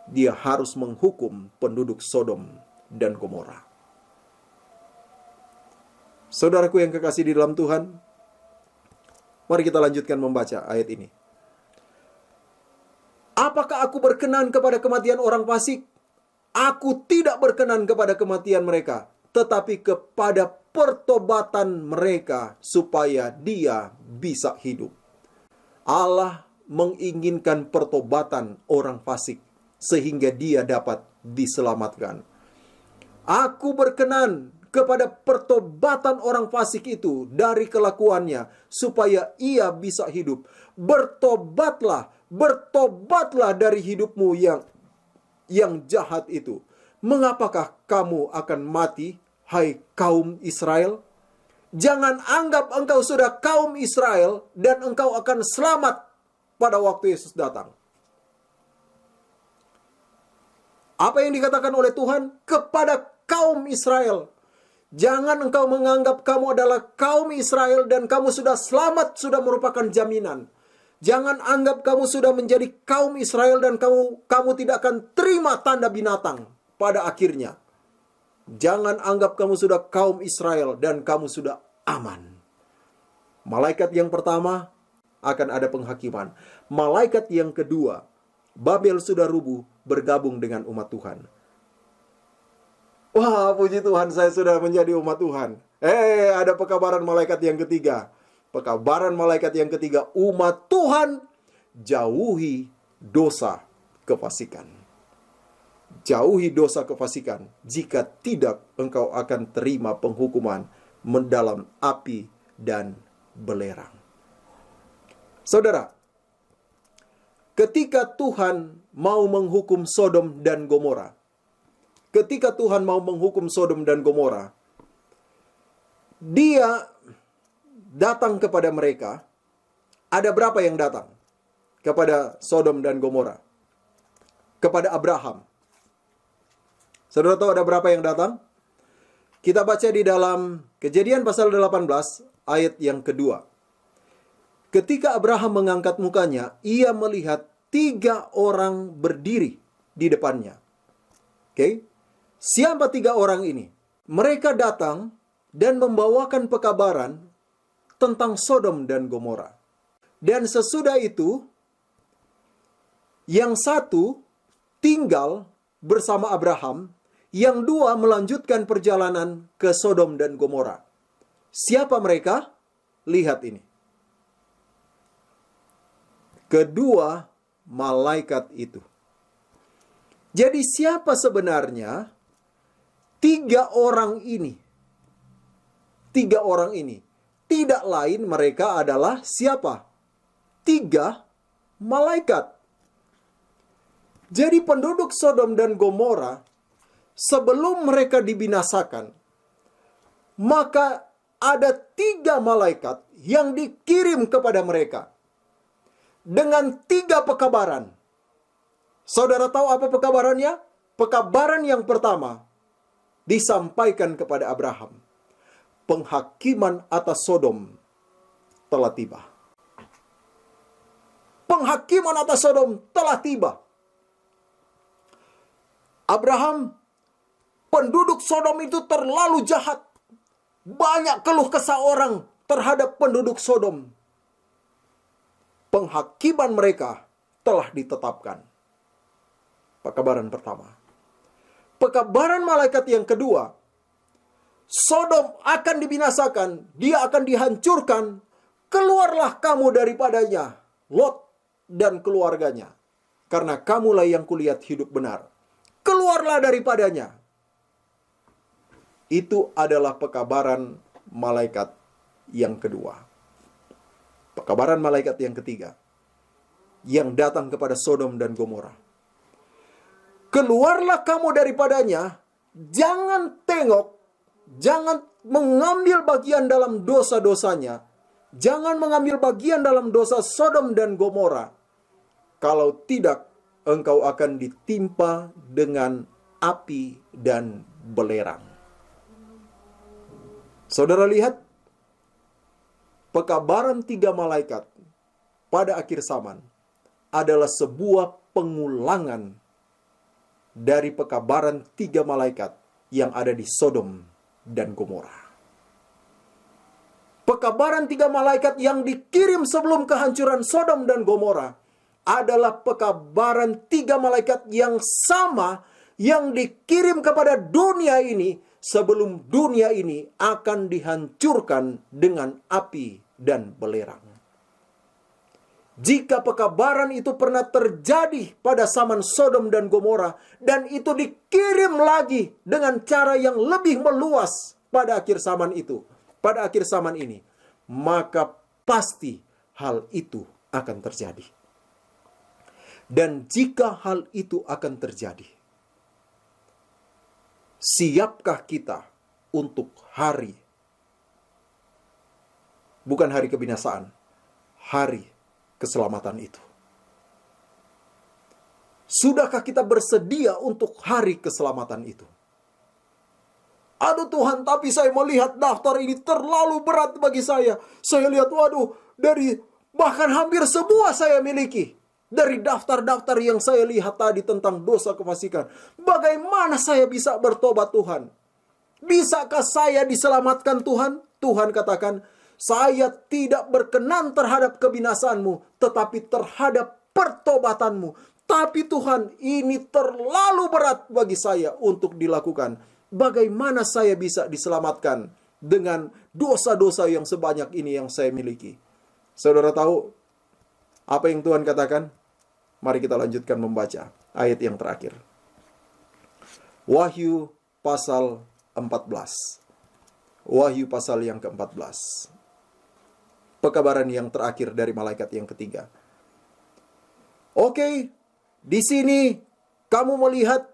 dia harus menghukum penduduk Sodom dan Gomora. Saudaraku yang kekasih di dalam Tuhan, mari kita lanjutkan membaca ayat ini. Apakah aku berkenan kepada kematian orang fasik? Aku tidak berkenan kepada kematian mereka, tetapi kepada pertobatan mereka supaya dia bisa hidup. Allah menginginkan pertobatan orang fasik sehingga dia dapat diselamatkan. Aku berkenan kepada pertobatan orang fasik itu dari kelakuannya supaya ia bisa hidup. Bertobatlah dari hidupmu yang jahat itu. Mengapakah kamu akan mati, hai kaum Israel? Jangan anggap engkau sudah kaum Israel dan engkau akan selamat pada waktu Yesus datang. Apa yang dikatakan oleh Tuhan kepada kaum Israel? Jangan engkau menganggap kamu adalah kaum Israel dan kamu sudah selamat, sudah merupakan jaminan. Jangan anggap kamu sudah menjadi kaum Israel dan kamu tidak akan terima tanda binatang pada akhirnya. Jangan anggap kamu sudah kaum Israel dan kamu sudah aman. Malaikat yang pertama akan ada penghakiman. Malaikat yang kedua, Babel sudah rubuh, bergabung dengan umat Tuhan. Wah, puji Tuhan, saya sudah menjadi umat Tuhan. Ada pekabaran malaikat yang ketiga. Pekabaran malaikat yang ketiga, umat Tuhan jauhi dosa kefasikan. Jauhi dosa kefasikan. Jika tidak, engkau akan terima penghukuman mendalam api dan belerang. Saudara, ketika Tuhan mau menghukum Sodom dan Gomora, dia datang kepada mereka. Ada berapa yang datang kepada Sodom dan Gomora? Kepada Abraham. Saudara tahu ada berapa yang datang? Kita baca di dalam Kejadian pasal 18 ayat yang kedua. Ketika Abraham mengangkat mukanya, ia melihat 3 orang berdiri di depannya. Oke? Siapa 3 orang ini? Mereka datang dan membawakan pekabaran tentang Sodom dan Gomora. Dan sesudah itu, yang satu tinggal bersama Abraham, yang 2 melanjutkan perjalanan ke Sodom dan Gomora. Siapa mereka? Lihat ini. Kedua malaikat itu. Jadi siapa sebenarnya 3 orang ini? 3 orang ini. Tidak lain mereka adalah siapa? 3 malaikat. Jadi penduduk Sodom dan Gomora, sebelum mereka dibinasakan, maka ada 3 malaikat yang dikirim kepada mereka dengan 3 pekabaran. Saudara tahu apa pekabarannya? Pekabaran yang pertama disampaikan kepada Abraham. Penghakiman atas Sodom telah tiba. Penghakiman atas Sodom telah tiba. Abraham, penduduk Sodom itu terlalu jahat. Banyak keluh kesah orang terhadap penduduk Sodom. Penghakiman mereka telah ditetapkan. Pekabaran pertama. Pekabaran malaikat yang kedua, Sodom akan dibinasakan, dia akan dihancurkan. Keluarlah kamu daripadanya, Lot dan keluarganya, karena kamulah yang kulihat hidup benar. Keluarlah daripadanya. Itu adalah pekabaran malaikat yang kedua. Pekabaran malaikat yang ketiga, yang datang kepada Sodom dan Gomora. Keluarlah kamu daripadanya, jangan tengok, jangan mengambil bagian dalam dosa-dosanya, jangan mengambil bagian dalam dosa Sodom dan Gomora. Kalau tidak, engkau akan ditimpa dengan api dan belerang. Saudara lihat, pekabaran 3 malaikat pada akhir zaman adalah sebuah pengulangan dari pekabaran 3 malaikat yang ada di Sodom dan Gomora. Pekabaran 3 malaikat yang dikirim sebelum kehancuran Sodom dan Gomora adalah pekabaran 3 malaikat yang sama yang dikirim kepada dunia ini sebelum dunia ini akan dihancurkan dengan api dan belerang. Jika pekabaran itu pernah terjadi pada zaman Sodom dan Gomora, dan itu dikirim lagi dengan cara yang lebih meluas pada akhir zaman itu, pada akhir zaman ini, maka pasti hal itu akan terjadi. Dan jika hal itu akan terjadi, siapkah kita untuk hari, bukan hari kebinasaan, hari keselamatan itu? Sudahkah kita bersedia untuk hari keselamatan itu? Aduh Tuhan, tapi saya melihat daftar ini terlalu berat bagi saya. Saya lihat, waduh, dari bahkan hampir semua saya miliki. Dari daftar-daftar yang saya lihat tadi tentang dosa kefasikan. Bagaimana saya bisa bertobat Tuhan? Bisakah saya diselamatkan Tuhan? Tuhan katakan, saya tidak berkenan terhadap kebinasaanmu, tetapi terhadap pertobatanmu. Tapi Tuhan, ini terlalu berat bagi saya untuk dilakukan. Bagaimana saya bisa diselamatkan dengan dosa-dosa yang sebanyak ini yang saya miliki? Saudara tahu apa yang Tuhan katakan? Mari kita lanjutkan membaca ayat yang terakhir. Wahyu pasal 14. Wahyu pasal yang ke-14. Pekabaran yang terakhir dari malaikat yang ketiga. Oke, di sini kamu melihat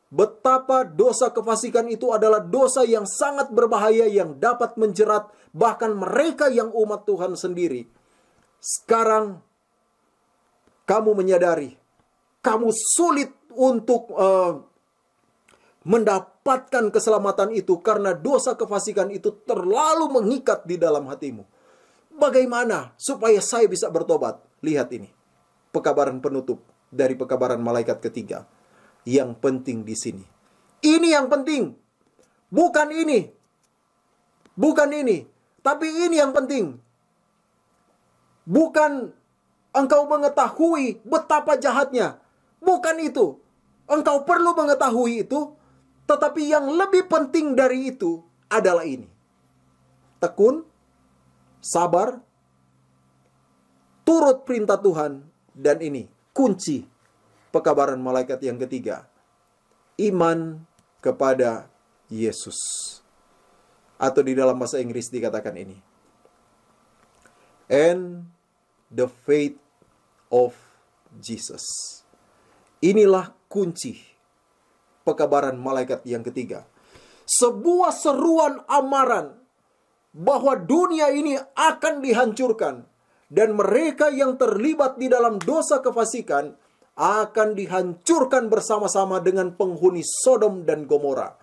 betapa dosa kefasikan itu adalah dosa yang sangat berbahaya yang dapat menjerat bahkan mereka yang umat Tuhan sendiri. Sekarang kamu menyadari, kamu sulit untuk mendapatkan keselamatan itu karena dosa kefasikan itu terlalu mengikat di dalam hatimu. Bagaimana supaya saya bisa bertobat? Lihat ini, pekabaran penutup dari pekabaran malaikat ketiga. Yang penting di sini, Ini yang penting. Bukan ini. Bukan ini. Tapi ini yang penting. Bukan engkau mengetahui betapa jahatnya. Bukan itu. Engkau perlu mengetahui itu. Tetapi yang lebih penting dari itu adalah ini. Tekun, sabar, turut perintah Tuhan. Dan ini kunci pekabaran malaikat yang ketiga. Iman kepada Yesus. Atau di dalam bahasa Inggris dikatakan ini. And the faith of Jesus. Inilah kunci pekabaran malaikat yang ketiga. Sebuah seruan amaran bahwa dunia ini akan dihancurkan. Dan mereka yang terlibat di dalam dosa kefasikan akan dihancurkan bersama-sama dengan penghuni Sodom dan Gomora.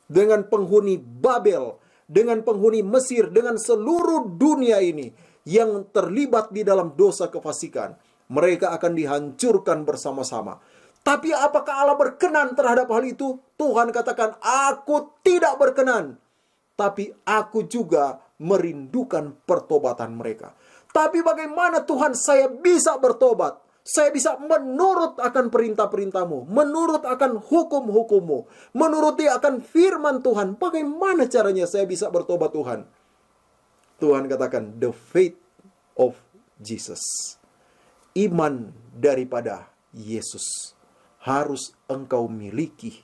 Dengan penghuni Babel, dengan penghuni Mesir, dengan seluruh dunia ini yang terlibat di dalam dosa kefasikan. Mereka akan dihancurkan bersama-sama. Tapi apakah Allah berkenan terhadap hal itu? Tuhan katakan, aku tidak berkenan. Tapi aku juga merindukan pertobatan mereka. Tapi bagaimana Tuhan saya bisa bertobat? Saya bisa menurut akan perintah-perintah-Mu, menurut akan hukum-hukum-Mu, menuruti akan firman Tuhan. Bagaimana caranya saya bisa bertobat, Tuhan? Tuhan katakan, the faith of Jesus. Iman daripada Yesus harus engkau miliki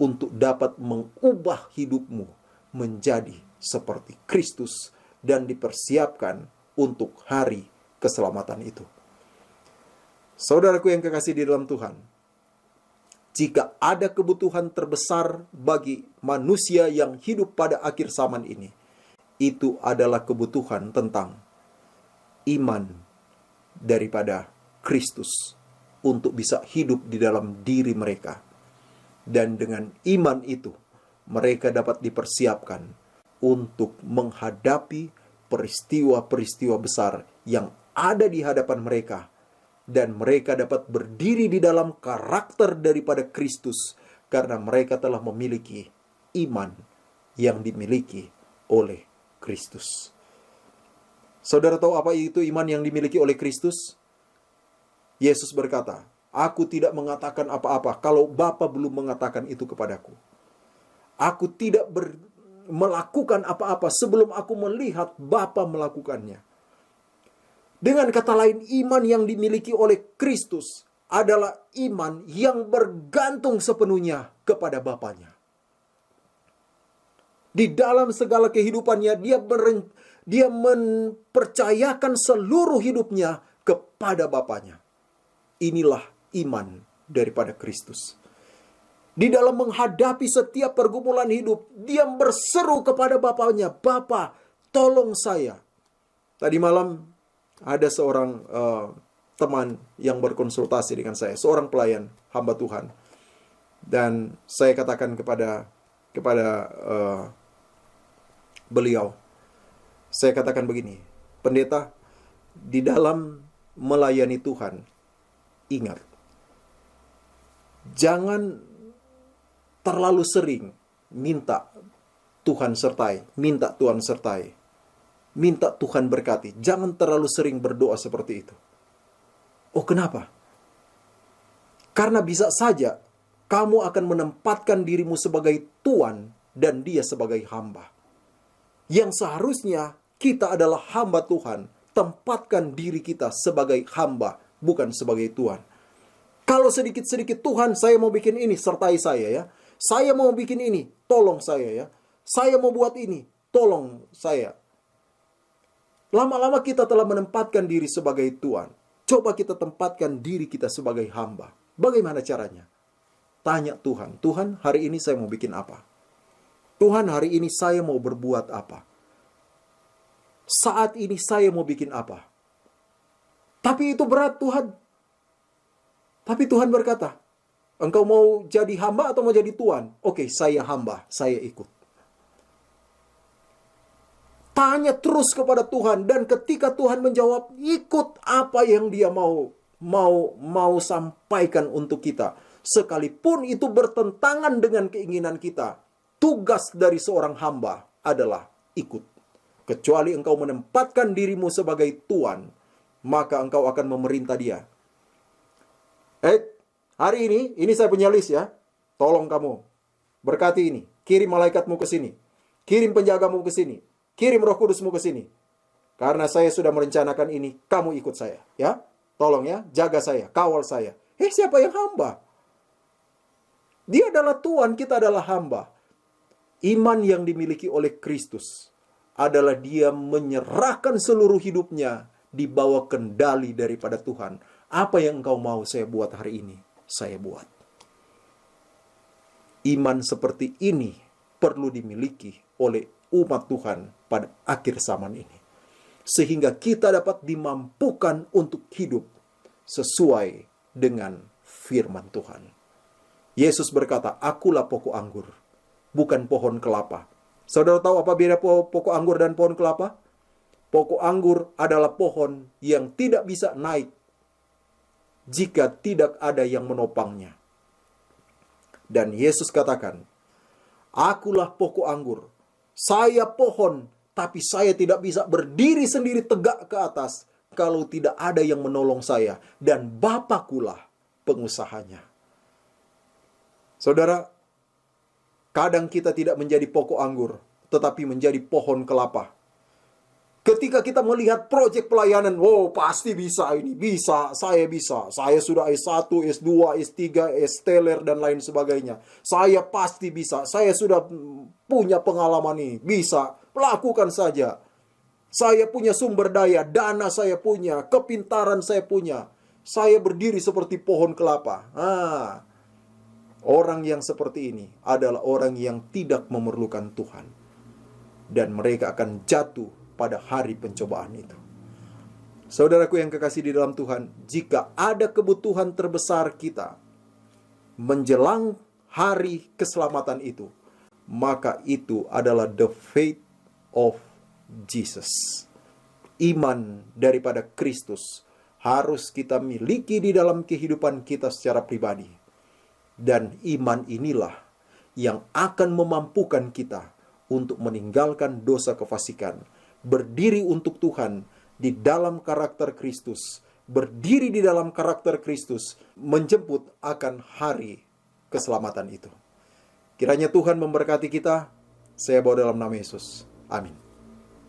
untuk dapat mengubah hidupmu menjadi seperti Kristus dan dipersiapkan untuk hari keselamatan itu. Saudaraku yang kekasih di dalam Tuhan, jika ada kebutuhan terbesar bagi manusia yang hidup pada akhir zaman ini, itu adalah kebutuhan tentang iman daripada Kristus untuk bisa hidup di dalam diri mereka. Dan dengan iman itu, mereka dapat dipersiapkan untuk menghadapi peristiwa-peristiwa besar yang ada di hadapan mereka. Dan mereka dapat berdiri di dalam karakter daripada Kristus karena mereka telah memiliki iman yang dimiliki oleh Kristus. Saudara tahu apa itu iman yang dimiliki oleh Kristus? Yesus berkata, aku tidak mengatakan apa-apa kalau Bapa belum mengatakan itu kepadaku. Aku tidak melakukan apa-apa sebelum aku melihat Bapa melakukannya. Dengan kata lain, iman yang dimiliki oleh Kristus adalah iman yang bergantung sepenuhnya kepada Bapanya. Di dalam segala kehidupannya, dia mempercayakan seluruh hidupnya kepada Bapanya. Inilah iman daripada Kristus. Di dalam menghadapi setiap pergumulan hidup, dia berseru kepada Bapanya, Bapa, tolong saya. Tadi malam ada seorang teman yang berkonsultasi dengan saya, seorang pelayan hamba Tuhan. Dan saya katakan kepada beliau, saya katakan begini, pendeta, di dalam melayani Tuhan, ingat, jangan terlalu sering minta Tuhan sertai, minta Tuhan sertai, minta Tuhan berkati. Jangan terlalu sering berdoa seperti itu. Oh, kenapa? Karena bisa saja kamu akan menempatkan dirimu sebagai tuan dan dia sebagai hamba. Yang seharusnya kita adalah hamba Tuhan. Tempatkan diri kita sebagai hamba, bukan sebagai tuan. Kalau sedikit-sedikit, Tuhan, saya mau bikin ini, sertai saya ya. Saya mau bikin ini, tolong saya ya. Saya mau buat ini, tolong saya. Lama-lama kita telah menempatkan diri sebagai tuan. Coba kita tempatkan diri kita sebagai hamba. Bagaimana caranya? Tanya Tuhan, Tuhan, hari ini saya mau bikin apa? Tuhan, hari ini saya mau berbuat apa? Saat ini saya mau bikin apa? Tapi itu berat, Tuhan. Tapi Tuhan berkata, engkau mau jadi hamba atau mau jadi tuan? Oke, saya hamba, saya ikut. Tanya terus kepada Tuhan, dan ketika Tuhan menjawab, ikut apa yang dia mau sampaikan untuk kita. Sekalipun itu bertentangan dengan keinginan kita, tugas dari seorang hamba adalah ikut. Kecuali engkau menempatkan dirimu sebagai tuan, maka engkau akan memerintah dia. Hari ini saya punya list ya. Tolong kamu berkati ini. Kirim malaikatmu ke sini. Kirim penjagamu ke sini. Kirim Roh Kudusmu ke sini. Karena saya sudah merencanakan ini, kamu ikut saya. Ya, tolong ya, jaga saya, kawal saya. Siapa yang hamba? Dia adalah Tuhan, kita adalah hamba. Iman yang dimiliki oleh Kristus adalah dia menyerahkan seluruh hidupnya di bawah kendali daripada Tuhan. Apa yang engkau mau saya buat hari ini, saya buat. Iman seperti ini perlu dimiliki oleh umat Tuhan pada akhir zaman ini. Sehingga kita dapat dimampukan untuk hidup sesuai dengan firman Tuhan. Yesus berkata, akulah pokok anggur, bukan pohon kelapa. Saudara tahu apa beda pokok anggur dan pohon kelapa? Pokok anggur adalah pohon yang tidak bisa naik jika tidak ada yang menopangnya. Dan Yesus katakan, akulah pokok anggur, saya pohon, tapi saya tidak bisa berdiri sendiri tegak ke atas kalau tidak ada yang menolong saya. Dan Bapakulah pengusahanya. Saudara, kadang kita tidak menjadi pokok anggur, tetapi menjadi pohon kelapa. Ketika kita melihat proyek pelayanan, pasti bisa ini, bisa, saya sudah S1, S2, S3, S-teler, dan lain sebagainya. Saya pasti bisa, saya sudah punya pengalaman ini, bisa, lakukan saja. Saya punya sumber daya, dana saya punya, kepintaran saya punya. Saya berdiri seperti pohon kelapa. Orang yang seperti ini adalah orang yang tidak memerlukan Tuhan. Dan mereka akan jatuh pada hari pencobaan itu. Saudaraku yang kekasih di dalam Tuhan, jika ada kebutuhan terbesar kita menjelang hari keselamatan itu, maka itu adalah the faith of Jesus. Iman daripada Kristus harus kita miliki di dalam kehidupan kita secara pribadi. Dan iman inilah yang akan memampukan kita untuk meninggalkan dosa kefasikan, berdiri untuk Tuhan di dalam karakter Kristus, berdiri di dalam karakter Kristus, menjemput akan hari keselamatan itu. Kiranya Tuhan memberkati kita. Saya bawa dalam nama Yesus. Amin.